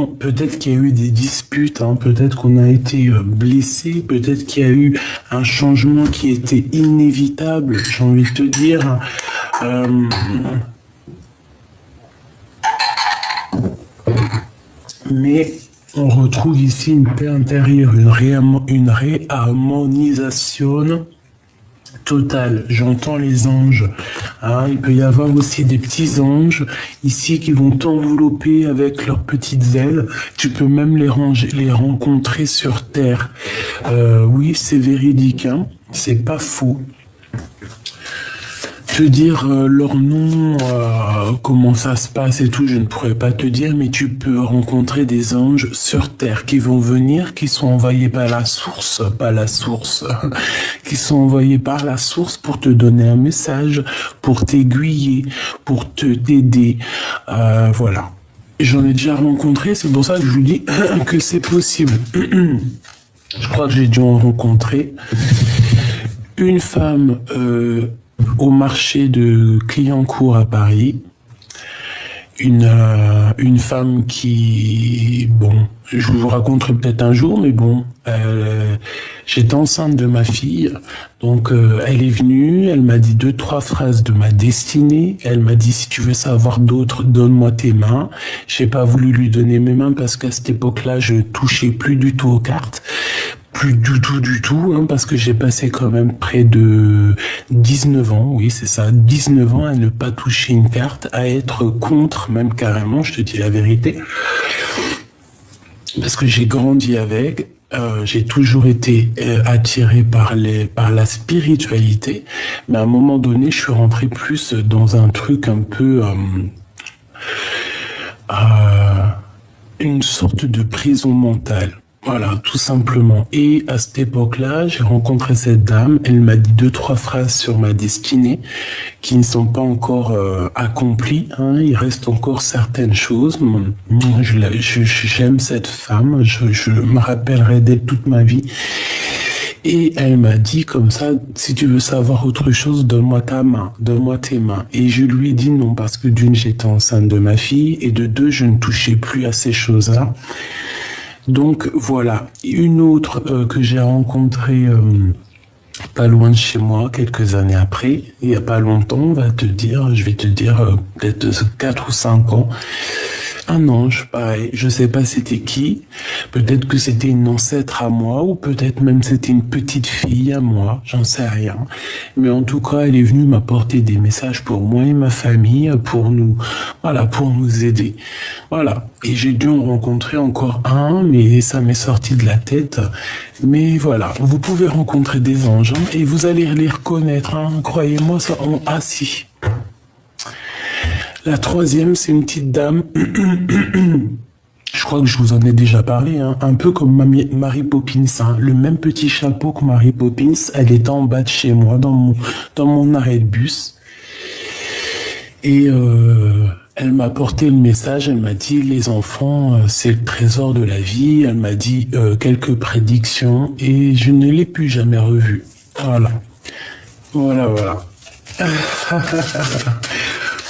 peut-être qu'il y a eu des disputes, hein, peut-être qu'on a été blessé, peut-être qu'il y a eu un changement qui était inévitable, j'ai envie de te dire. Mais on retrouve ici une paix intérieure, une réharmonisation totale. J'entends les anges. Hein, il peut y avoir aussi des petits anges ici qui vont t'envelopper avec leurs petites ailes. Tu peux même les rencontrer sur terre. Oui, c'est véridique. Hein, c'est pas faux. Te dire leur nom, comment ça se passe et tout, je ne pourrais pas te dire, mais tu peux rencontrer des anges sur terre qui vont venir, qui sont envoyés par la source, qui sont envoyés par la source pour te donner un message, pour t'aiguiller, pour t'aider, voilà. J'en ai déjà rencontré, c'est pour ça que je vous dis que c'est possible. Je crois que j'ai dû en rencontrer une femme au marché de Clignancourt à Paris, une femme qui, bon, je vous raconterai peut-être un jour, mais bon, j'étais enceinte de ma fille, donc elle est venue, elle m'a dit 2-3 phrases de ma destinée, elle m'a dit si tu veux savoir d'autres, donne-moi tes mains. J'ai pas voulu lui donner mes mains parce qu'à cette époque-là, je touchais plus du tout aux cartes. Plus du tout, hein, parce que j'ai passé quand même près de 19 ans, oui c'est ça, 19 ans à ne pas toucher une carte, à être contre, même carrément, je te dis la vérité, parce que j'ai grandi avec, j'ai toujours été attiré par la spiritualité, mais à un moment donné, je suis rentré plus dans un truc un peu... une sorte de prison mentale. Voilà, tout simplement. Et à cette époque-là, j'ai rencontré cette dame. Elle m'a dit 2-3 phrases sur ma destinée qui ne sont pas encore accomplies. Hein. Il reste encore certaines choses. J'aime cette femme. Je me rappellerai d'elle toute ma vie. Et elle m'a dit comme ça, si tu veux savoir autre chose, donne-moi ta main, donne-moi tes mains. Et je lui ai dit non, parce que d'une, j'étais enceinte de ma fille, et de deux, je ne touchais plus à ces choses-là. Donc voilà, une autre que j'ai rencontrée pas loin de chez moi, quelques années après, il n'y a pas longtemps, je vais te dire peut-être 4 ou 5 ans, un ange, pareil, je sais pas c'était qui, peut-être que c'était une ancêtre à moi, ou peut-être même c'était une petite fille à moi, j'en sais rien. Mais en tout cas, elle est venue m'apporter des messages pour moi et ma famille, pour nous aider. Voilà. Et j'ai dû en rencontrer encore un, mais ça m'est sorti de la tête. Mais voilà, vous pouvez rencontrer des anges, hein, et vous allez les reconnaître, hein, croyez-moi, ça, si. La troisième, c'est une petite dame. Je crois que je vous en ai déjà parlé, hein, un peu comme Mary Poppins, hein, le même petit chapeau que Mary Poppins. Elle était en bas de chez moi, dans mon arrêt de bus. Et elle m'a porté le message, elle m'a dit, les enfants, c'est le trésor de la vie. Elle m'a dit quelques prédictions et je ne l'ai plus jamais revue. Voilà.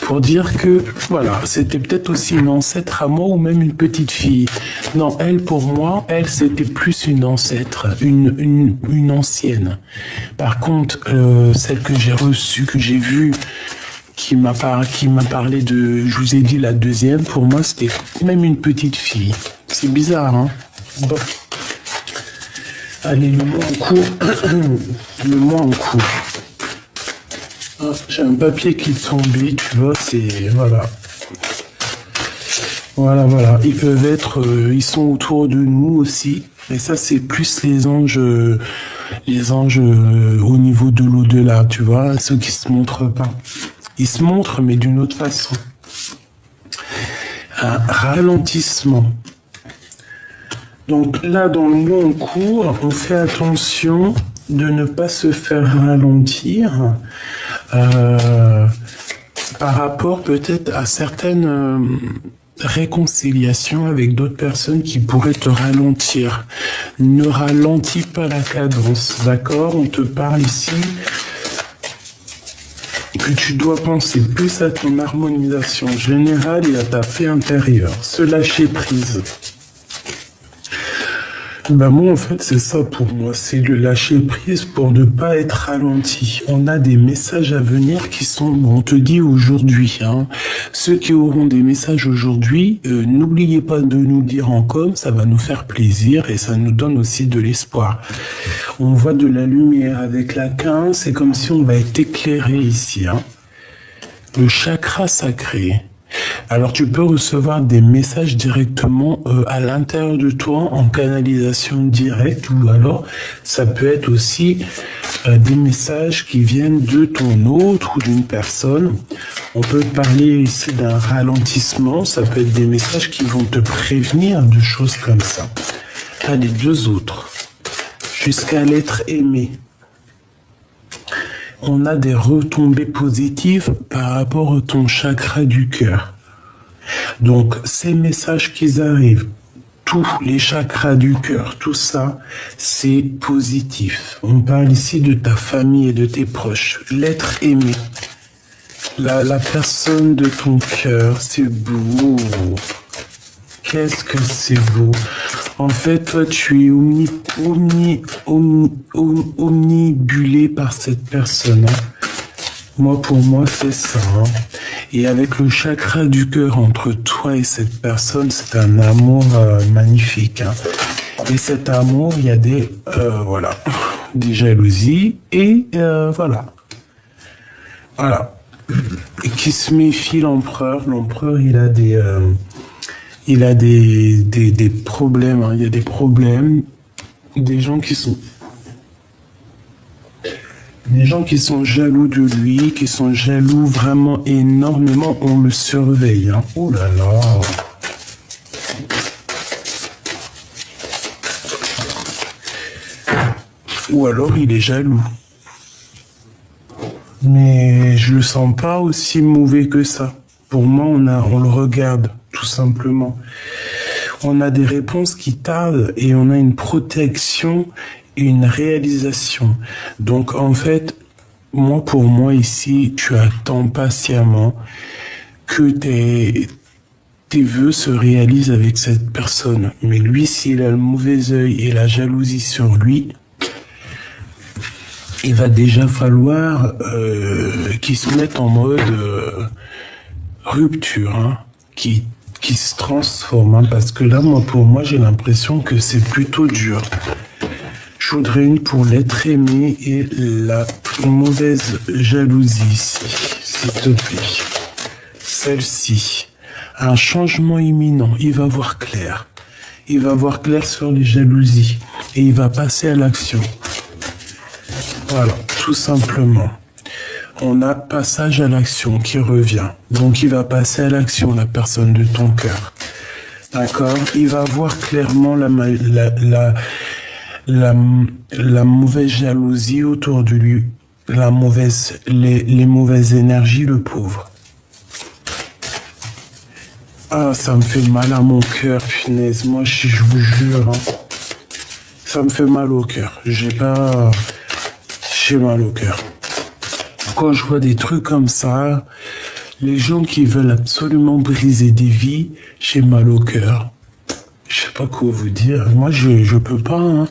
Pour dire que, voilà, c'était peut-être aussi une ancêtre à moi ou même une petite fille. Non, elle, pour moi, c'était plus une ancêtre, une ancienne. Par contre, celle que j'ai reçue, que j'ai vue, qui m'a parlé de, je vous ai dit la deuxième, pour moi, c'était même une petite fille. C'est bizarre, hein? Bon. Allez, le mois en cours. Ah, j'ai un papier qui est tombé, tu vois, c'est... Voilà. Ils peuvent être... ils sont autour de nous aussi. Et ça, c'est plus les anges au niveau de l'au-delà, tu vois, ceux qui se montrent pas. Ils se montrent, mais d'une autre façon. Un ralentissement. Donc là, dans le mot en cours, on fait attention de ne pas se faire ralentir par rapport peut-être à certaines réconciliations avec d'autres personnes qui pourraient te ralentir. Ne ralentis pas la cadence, d'accord? On te parle ici que tu dois penser plus à ton harmonisation générale et à ta paix intérieure. Se lâcher prise. Ben moi, en fait, c'est ça pour moi. C'est le lâcher prise pour ne pas être ralenti. On a des messages à venir qui sont, on te dit aujourd'hui, hein. Ceux qui auront des messages aujourd'hui, n'oubliez pas de nous dire en com, ça va nous faire plaisir et ça nous donne aussi de l'espoir. On voit de la lumière avec la 15, c'est comme si on va être éclairé ici, hein. Le chakra sacré. Alors tu peux recevoir des messages directement à l'intérieur de toi en canalisation directe, ou alors ça peut être aussi des messages qui viennent de ton autre ou d'une personne. On peut parler ici d'un ralentissement, ça peut être des messages qui vont te prévenir de choses comme ça. Allez, deux autres. Jusqu'à l'être aimé. On a des retombées positives par rapport à ton chakra du cœur. Donc, ces messages qui arrivent, tous les chakras du cœur, tout ça, c'est positif. On parle ici de ta famille et de tes proches. L'être aimé, la personne de ton cœur, c'est beau. Qu'est-ce que c'est beau. En fait, toi, tu es omnibulé par cette personne. Hein. Moi, pour moi, c'est ça. Hein. Et avec le chakra du cœur entre toi et cette personne, c'est un amour magnifique. Hein. Et cet amour, il y a des jalousies et voilà. Et qui se méfie l'empereur. L'empereur, il a des problèmes. Hein. Il y a des problèmes. Des gens qui sont jaloux de lui, qui sont jaloux vraiment énormément, on le surveille. Hein. Oh là là. Ou alors il est jaloux. Mais je le sens pas aussi mauvais que ça. Pour moi, on le regarde, tout simplement. On a des réponses qui tardent et on a une protection et une réalisation. Donc, en fait, pour moi ici, tu attends patiemment que tes vœux se réalisent avec cette personne. Mais lui, s'il a le mauvais œil et la jalousie sur lui, il va déjà falloir qu'il se mette en mode rupture, hein, qui se transforme. Hein, parce que là, pour moi, j'ai l'impression que c'est plutôt dur. Je voudrais une pour l'être aimé et la mauvaise jalousie ici, s'il te plaît. Celle-ci. Un changement imminent. Il va voir clair. Il va voir clair sur les jalousies. Et il va passer à l'action. Voilà, tout simplement. On a passage à l'action qui revient. Donc il va passer à l'action, la personne de ton cœur. D'accord? Il va voir clairement la mauvaise jalousie autour de lui, les mauvaises énergies, le pauvre. Ah, ça me fait mal à mon cœur, punaise. Moi, je vous jure, hein, ça me fait mal au cœur. J'ai mal au cœur. Quand je vois des trucs comme ça, les gens qui veulent absolument briser des vies, j'ai mal au cœur. Je sais pas quoi vous dire. Moi, je peux pas, hein.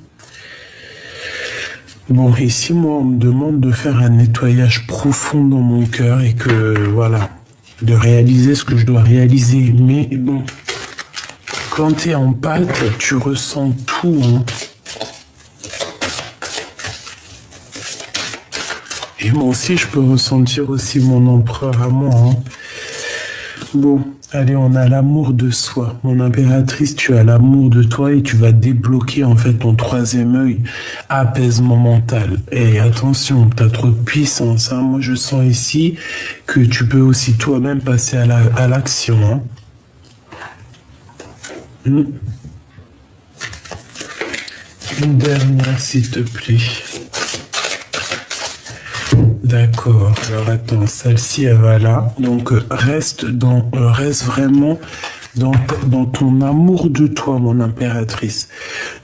Bon, ici, moi, on me demande de faire un nettoyage profond dans mon cœur et que, voilà, de réaliser ce que je dois réaliser. Mais bon, quand t'es en pâte, tu ressens tout, hein. Et moi aussi, je peux ressentir aussi mon empereur à moi, hein. Bon, allez, on a l'amour de soi. Mon impératrice, tu as l'amour de toi et tu vas débloquer en fait ton troisième œil, apaisement mental. Et attention, t'as trop de puissance, hein. Moi, je sens ici que tu peux aussi toi-même passer à l'action, hein. Une dernière, s'il te plaît. D'accord. Alors attends, celle-ci elle va là. Donc reste vraiment dans ton amour de toi, mon impératrice.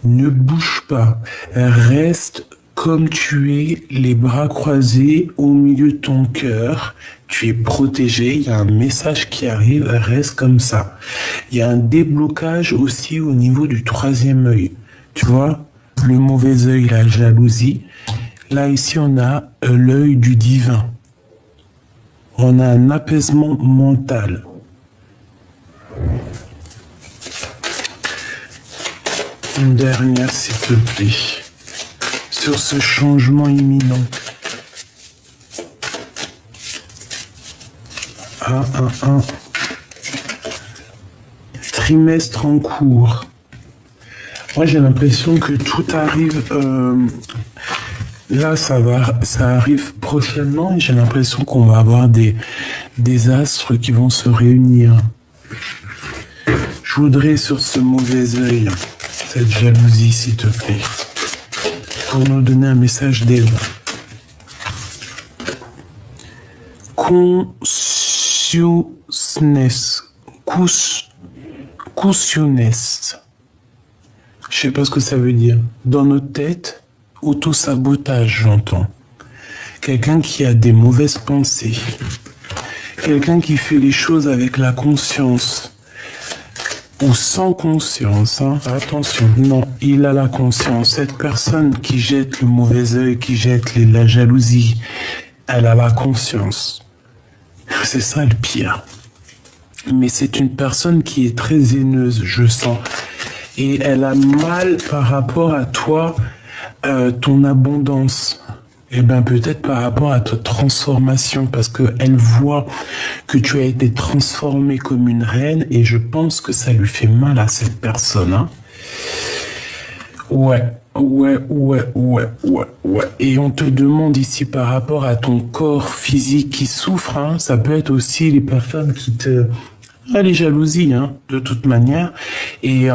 Ne bouge pas. Reste comme tu es, les bras croisés au milieu de ton cœur. Tu es protégé. Il y a un message qui arrive. Reste comme ça. Il y a un déblocage aussi au niveau du troisième œil. Tu vois, le mauvais œil, la jalousie. Là, ici, on a l'œil du divin. On a un apaisement mental. Une dernière, s'il te plaît. Sur ce changement imminent. Un trimestre en cours. Moi, j'ai l'impression que tout arrive... Là, ça arrive prochainement et j'ai l'impression qu'on va avoir des astres qui vont se réunir. Je voudrais sur ce mauvais œil, cette jalousie, s'il te plaît, pour nous donner un message d'aide. Consciousness. Je sais pas ce que ça veut dire. Dans notre tête, auto-sabotage, j'entends. Quelqu'un qui a des mauvaises pensées. Quelqu'un qui fait les choses avec la conscience. Ou sans conscience, hein. Attention, non, il a la conscience. Cette personne qui jette le mauvais œil, qui jette la jalousie, elle a la conscience. C'est ça le pire. Mais c'est une personne qui est très haineuse, je sens. Et elle a mal par rapport à toi, ton abondance. Eh bien, peut-être par rapport à ta transformation, parce qu'elle voit que tu as été transformé comme une reine, et je pense que ça lui fait mal à cette personne. Hein. Ouais. Et on te demande ici par rapport à ton corps physique qui souffre, hein, ça peut être aussi les personnes qui te... les jalousies, hein, de toute manière. Et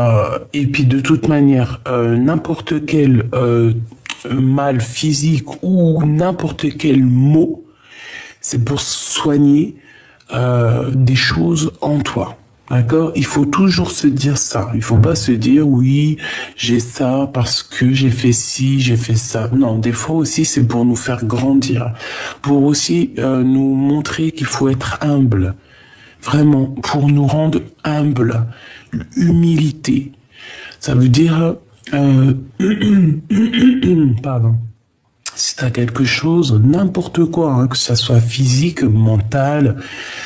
puis de toute manière, n'importe quel mal physique ou n'importe quel mot, c'est pour soigner des choses en toi. D'accord? Il faut toujours se dire ça. Il faut pas se dire, oui, j'ai ça parce que j'ai fait ci, j'ai fait ça. Non, des fois aussi, c'est pour nous faire grandir. Pour aussi nous montrer qu'il faut être humble. Vraiment, pour nous rendre humbles. Humilité. Ça veut dire... pardon. Si tu as quelque chose, n'importe quoi, hein, que ça soit physique, mental,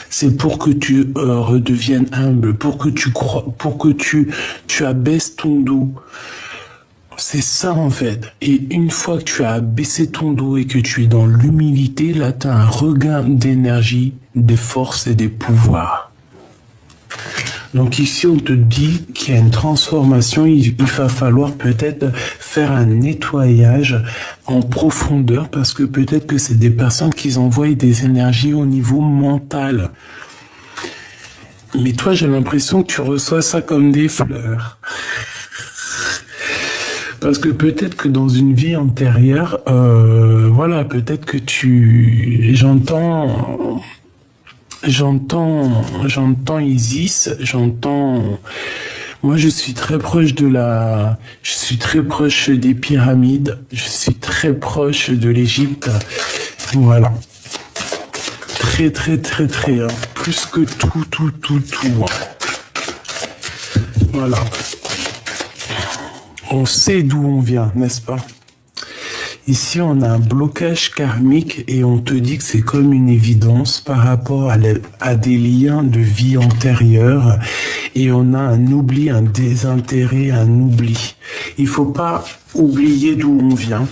c'est pour que tu redeviennes humble, pour que tu crois, pour que tu abaisses ton dos. C'est ça en fait. Et une fois que tu as abaissé ton dos et que tu es dans l'humilité, là tu as un regain d'énergie, des forces et des pouvoirs. Donc ici, on te dit qu'il y a une transformation, il va falloir peut-être faire un nettoyage en profondeur parce que peut-être que c'est des personnes qui envoient des énergies au niveau mental. Mais toi, j'ai l'impression que tu reçois ça comme des fleurs. Parce que peut-être que dans une vie antérieure, voilà, peut-être que J'entends Isis, moi je suis très proche des pyramides, je suis très proche de l'Égypte, voilà. Très, hein. Plus que tout. Hein. Voilà. On sait d'où on vient, n'est-ce pas? Ici, on a un blocage karmique et on te dit que c'est comme une évidence par rapport à des liens de vie antérieure et on a un oubli, un désintérêt, un oubli. Il faut pas oublier d'où on vient.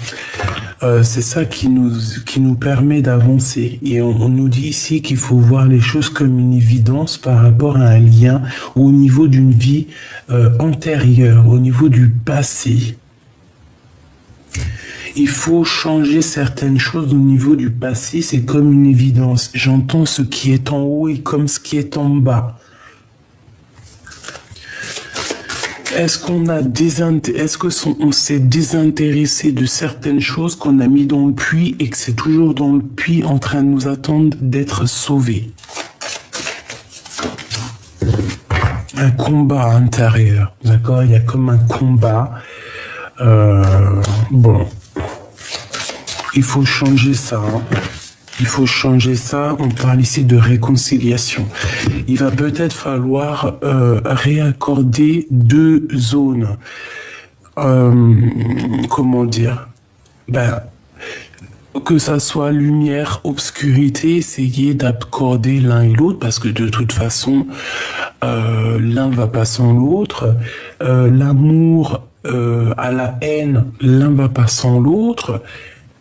C'est ça qui nous permet d'avancer. Et on nous dit ici qu'il faut voir les choses comme une évidence par rapport à un lien au niveau d'une vie antérieure, au niveau du passé. Il faut changer certaines choses au niveau du passé, c'est comme une évidence. J'entends ce qui est en haut et comme ce qui est en bas. Est-ce qu'on a on s'est désintéressé de certaines choses qu'on a mis dans le puits et que c'est toujours dans le puits en train de nous attendre d'être sauvés? Un combat intérieur, d'accord? Il y a comme un combat. Bon, il faut changer ça. Hein. Il faut changer ça. On parle ici de réconciliation. Il va peut-être falloir réaccorder deux zones. Comment dire? Que ça soit lumière, obscurité, essayer d'accorder l'un et l'autre, parce que de toute façon, l'un va pas sans l'autre. L'amour à la haine, l'un va pas sans l'autre.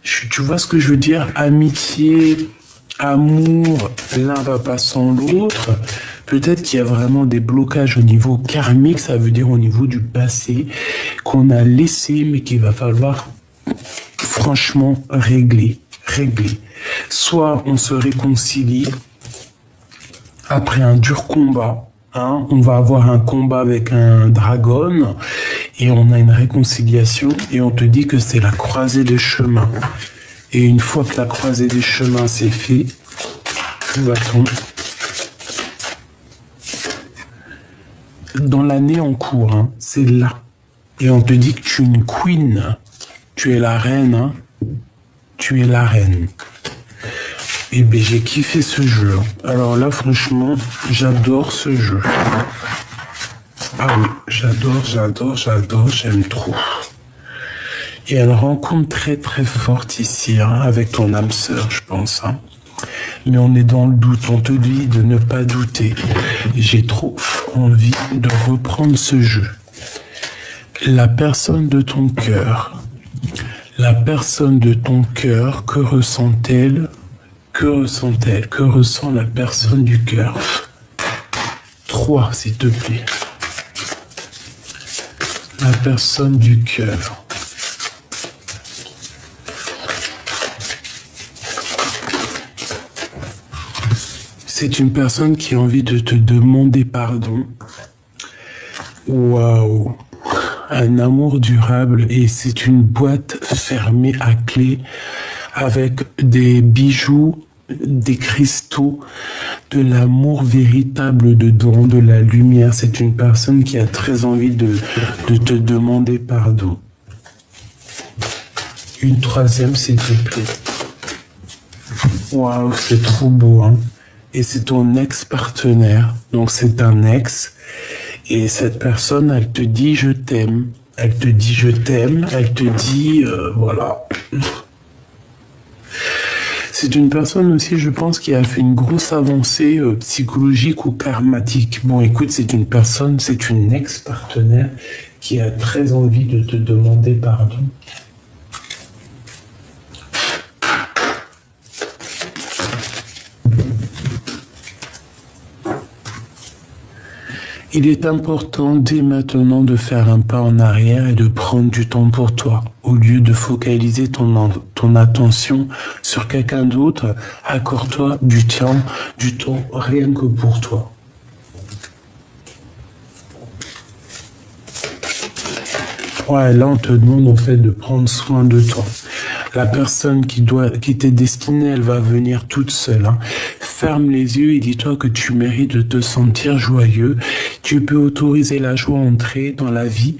Tu vois ce que je veux dire? Amitié, amour, l'un va pas sans l'autre. Peut-être qu'il y a vraiment des blocages au niveau karmique, ça veut dire au niveau du passé, qu'on a laissé, mais qu'il va falloir franchement régler. Soit on se réconcilie après un dur combat, hein, on va avoir un combat avec un dragon et on a une réconciliation et on te dit que c'est la croisée des chemins. Et une fois que la croisée des chemins c'est fait, où va-t-on? Dans l'année en cours, hein, c'est là. Et on te dit que tu es une queen. Tu es la reine, hein? Tu es la reine. Et bien, j'ai kiffé ce jeu. Alors là, franchement, j'adore ce jeu. Ah oui, j'adore, j'aime trop. Et elle rencontre très très forte ici, hein, avec ton âme sœur, je pense. Hein. Mais on est dans le doute, on te dit de ne pas douter. J'ai trop envie de reprendre ce jeu. La personne de ton cœur. La personne de ton cœur, que ressent-elle? Que ressent-elle? Que ressent la personne du cœur? 3, s'il te plaît. La personne du cœur. C'est une personne qui a envie de te demander pardon. Waouh! Un amour durable et c'est une boîte fermée à clé avec des bijoux, des cristaux, de l'amour véritable dedans, de la lumière. C'est une personne qui a très envie de te demander pardon. Une troisième, s'il te plaît. Waouh, c'est trop beau, hein. Et c'est ton ex-partenaire. Donc c'est un ex. Et cette personne, elle te dit je t'aime. Elle te dit je t'aime. Elle te dit voilà. C'est une personne aussi, je pense, qui a fait une grosse avancée psychologique ou karmatique. Bon, écoute, c'est une personne, c'est une ex-partenaire qui a très envie de te demander pardon. Il est important dès maintenant de faire un pas en arrière et de prendre du temps pour toi. Au lieu de focaliser ton attention sur quelqu'un d'autre, accorde-toi du temps rien que pour toi. Ouais, là on te demande en fait de prendre soin de toi. La personne qui t'est destinée, elle va venir toute seule. Hein. Ferme les yeux et dis-toi que tu mérites de te sentir joyeux. Tu peux autoriser la joie à entrer dans la vie,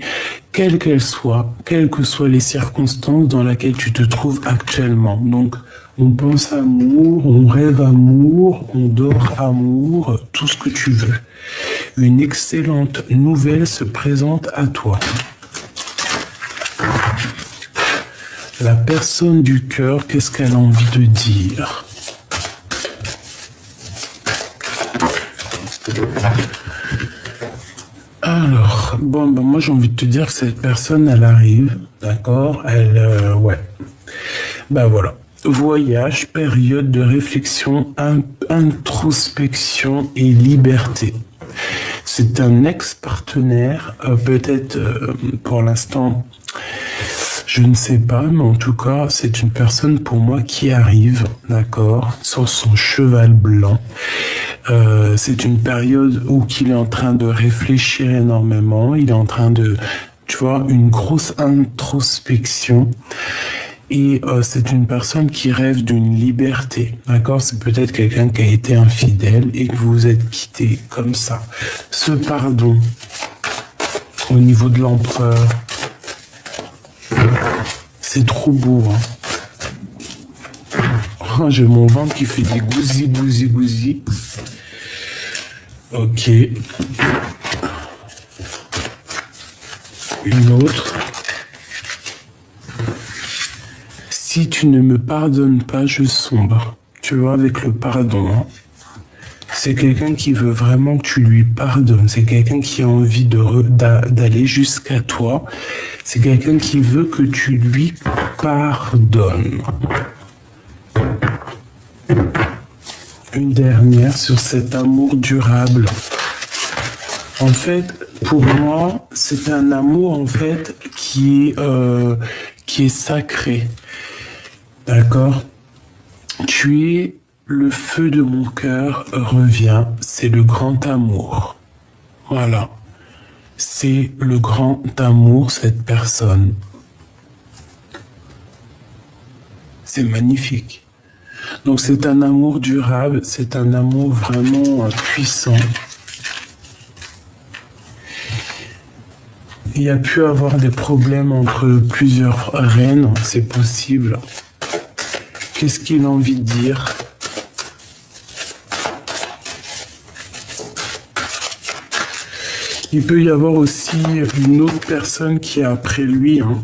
quelle qu'elle soit, quelles que soient les circonstances dans lesquelles tu te trouves actuellement. Donc, on pense amour, on rêve amour, on dort amour, tout ce que tu veux. Une excellente nouvelle se présente à toi. La personne du cœur, qu'est-ce qu'elle a envie de dire? Alors, bon, ben moi j'ai envie de te dire que cette personne, elle arrive, d'accord? Ouais. Ben voilà. Voyage, période de réflexion, introspection et liberté. C'est un ex-partenaire, peut-être pour l'instant... Je ne sais pas, mais en tout cas, c'est une personne pour moi qui arrive, d'accord, sur son cheval blanc. C'est une période où il est en train de réfléchir énormément, il est en train de, tu vois, une grosse introspection. Et c'est une personne qui rêve d'une liberté, d'accord? C'est peut-être quelqu'un qui a été infidèle et que vous vous êtes quitté comme ça. Ce pardon, au niveau de l'empereur, c'est trop beau, hein? Oh, j'ai mon ventre qui fait des gousi, gousi, gousi. Ok. Une autre. Si tu ne me pardonnes pas, je sombre. Tu vois, avec le pardon, hein. C'est quelqu'un qui veut vraiment que tu lui pardonnes. C'est quelqu'un qui a envie d'aller jusqu'à toi. C'est quelqu'un qui veut que tu lui pardonnes. Une dernière sur cet amour durable. En fait, pour moi, c'est un amour en fait qui est sacré. D'accord? Tu es le feu de mon cœur revient, c'est le grand amour. Voilà. C'est le grand amour, cette personne. C'est magnifique. Donc c'est un amour durable, c'est un amour vraiment puissant. Il y a pu avoir des problèmes entre plusieurs reines, c'est possible. Qu'est-ce qu'il a envie de dire? Il peut y avoir aussi une autre personne qui est après lui. Hein.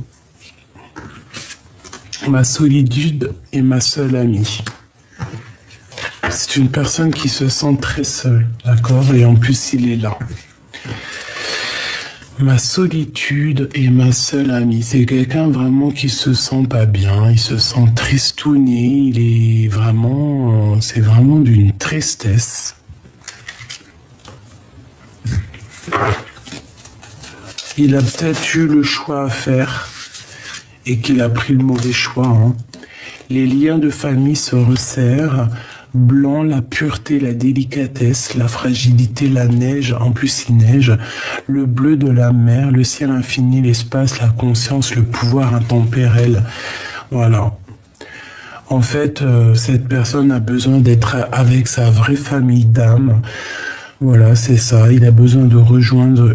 Ma solitude est ma seule amie. C'est une personne qui se sent très seule, d'accord? Et en plus, il est là. Ma solitude est ma seule amie. C'est quelqu'un vraiment qui se sent pas bien, il se sent tristouné, il est vraiment, c'est vraiment d'une tristesse. Il a peut-être eu le choix à faire et qu'il a pris le mauvais choix. Hein. Les liens de famille se resserrent. Blanc, la pureté, la délicatesse, la fragilité, la neige, en plus il neige, le bleu de la mer, le ciel infini, l'espace, la conscience, le pouvoir intempérel. Voilà. En fait, cette personne a besoin d'être avec sa vraie famille d'âme. Voilà, c'est ça. Il a besoin de rejoindre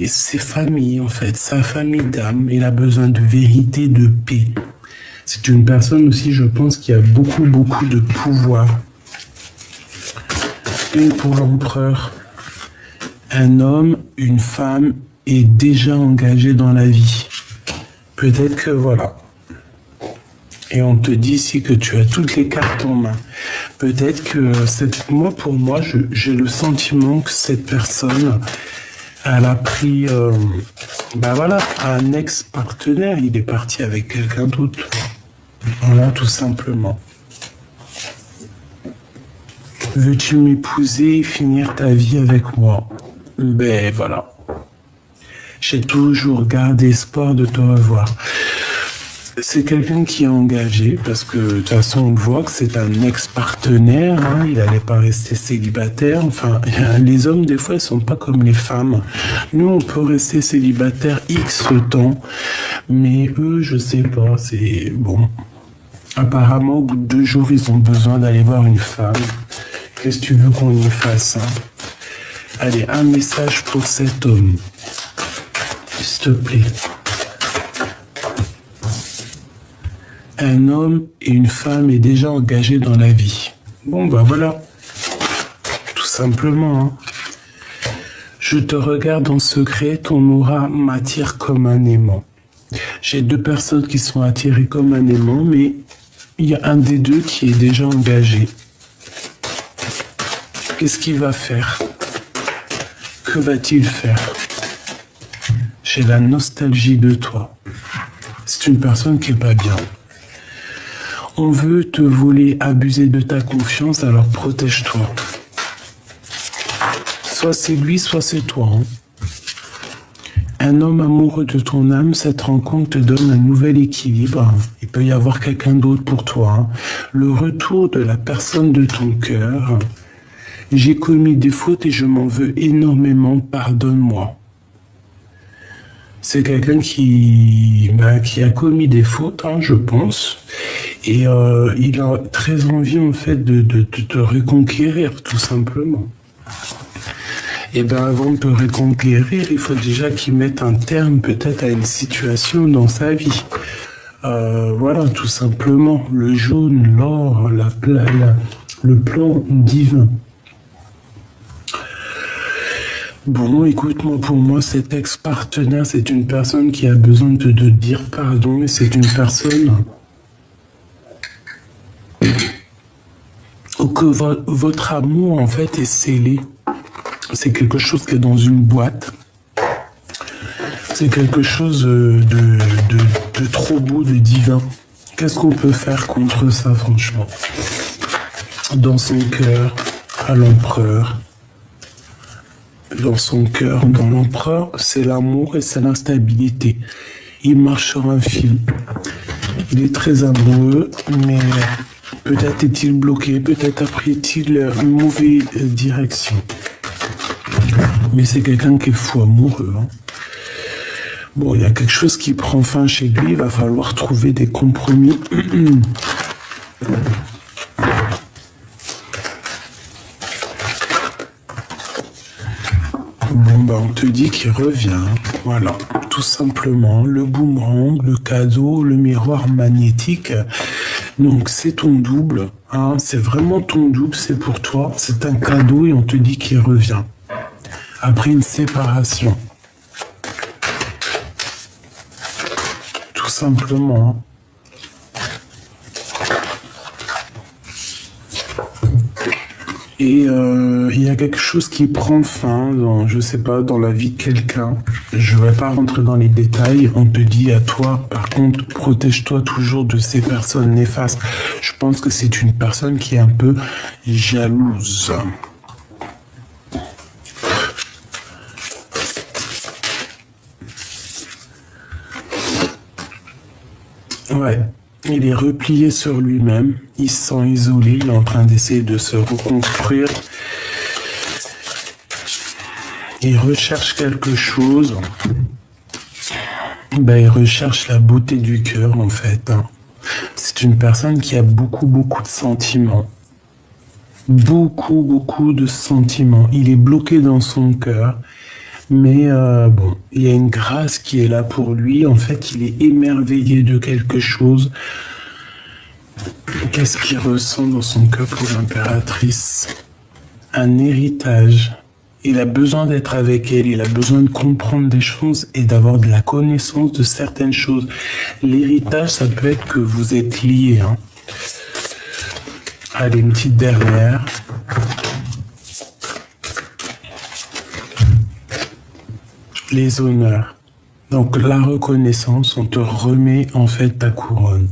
ses familles, en fait, sa famille d'âme. Il a besoin de vérité, de paix. C'est une personne aussi, je pense, qui a beaucoup, beaucoup de pouvoir. Et pour l'empereur, un homme, une femme est déjà engagé dans la vie. Peut-être que voilà. Et on te dit ici que tu as toutes les cartes en main. Peut-être que pour moi, j'ai le sentiment que cette personne, elle a pris, un ex-partenaire. Il est parti avec quelqu'un d'autre. Voilà, tout simplement. Veux-tu m'épouser et finir ta vie avec moi? Ben voilà. J'ai toujours gardé espoir de te revoir. C'est quelqu'un qui est engagé parce que de toute façon on voit que c'est un ex-partenaire, hein, il n'allait pas rester célibataire. Enfin, les hommes des fois ils sont pas comme les femmes. Nous on peut rester célibataire X temps, mais eux je sais pas, c'est bon. Apparemment au bout de 2 jours ils ont besoin d'aller voir une femme. Qu'est-ce que tu veux qu'on y fasse, hein? Allez, un message pour cet homme. S'il te plaît. Un homme et une femme est déjà engagés dans la vie. Bon, bah voilà. Tout simplement. Hein. Je te regarde en secret, ton aura m'attire comme un aimant. J'ai 2 personnes qui sont attirées comme un aimant, mais il y a un des 2 qui est déjà engagé. Qu'est-ce qu'il va faire? Que va-t-il faire? J'ai la nostalgie de toi. C'est une personne qui est pas bien. On veut te voler, abuser de ta confiance, alors protège-toi. Soit c'est lui, soit c'est toi. Hein. Un homme amoureux de ton âme, cette rencontre te donne un nouvel équilibre. Il peut y avoir quelqu'un d'autre pour toi. Hein. Le retour de la personne de ton cœur. J'ai commis des fautes et je m'en veux énormément, pardonne-moi. C'est quelqu'un qui a commis des fautes, hein, je pense, et il a très envie en fait de te reconquérir, tout simplement. Et bien avant de te reconquérir, il faut déjà qu'il mette un terme peut-être à une situation dans sa vie. Voilà, tout simplement, le jaune, l'or, le plan divin. Bon, écoute-moi, pour moi, cet ex-partenaire, c'est une personne qui a besoin de te dire pardon, et c'est une personne que votre amour, en fait, est scellé. C'est quelque chose qui est dans une boîte. C'est quelque chose de trop beau, de divin. Qu'est-ce qu'on peut faire contre ça, franchement? Dans son cœur, à l'empereur. Dans son cœur, dans l'empereur, c'est l'amour et c'est l'instabilité. Il marche sur un fil. Il est très amoureux, mais peut-être est-il bloqué, peut-être a pris-il une mauvaise direction. Mais c'est quelqu'un qui est fou amoureux. Hein. Bon, il y a quelque chose qui prend fin chez lui, il va falloir trouver des compromis. Bon, bah, on te dit qu'il revient. Voilà, tout simplement. Le boomerang, le cadeau, le miroir magnétique. Donc, c'est ton double. Hein, c'est vraiment ton double, c'est pour toi. C'est un cadeau et on te dit qu'il revient. Après une séparation. Tout simplement. Et il y a quelque chose qui prend fin dans, je sais pas, dans la vie de quelqu'un. Je vais pas rentrer dans les détails. On te dit à toi, par contre, protège-toi toujours de ces personnes néfastes. Je pense que c'est une personne qui est un peu jalouse. Ouais. Il est replié sur lui-même, il se sent isolé, il est en train d'essayer de se reconstruire. Il recherche quelque chose. Ben, il recherche la beauté du cœur, en fait. Hein. C'est une personne qui a beaucoup de sentiments. Beaucoup de sentiments. Il est bloqué dans son cœur. Mais bon, il y a une grâce qui est là pour lui. En fait, il est émerveillé de quelque chose. Qu'est-ce qu'il ressent dans son cœur pour l'impératrice? Un héritage. Il a besoin d'être avec elle. Il a besoin de comprendre des choses et d'avoir de la connaissance de certaines choses. L'héritage, ça peut être que vous êtes liés. Hein. Allez, une petite dernière. Les honneurs. Donc la reconnaissance, on te remet en fait ta couronne.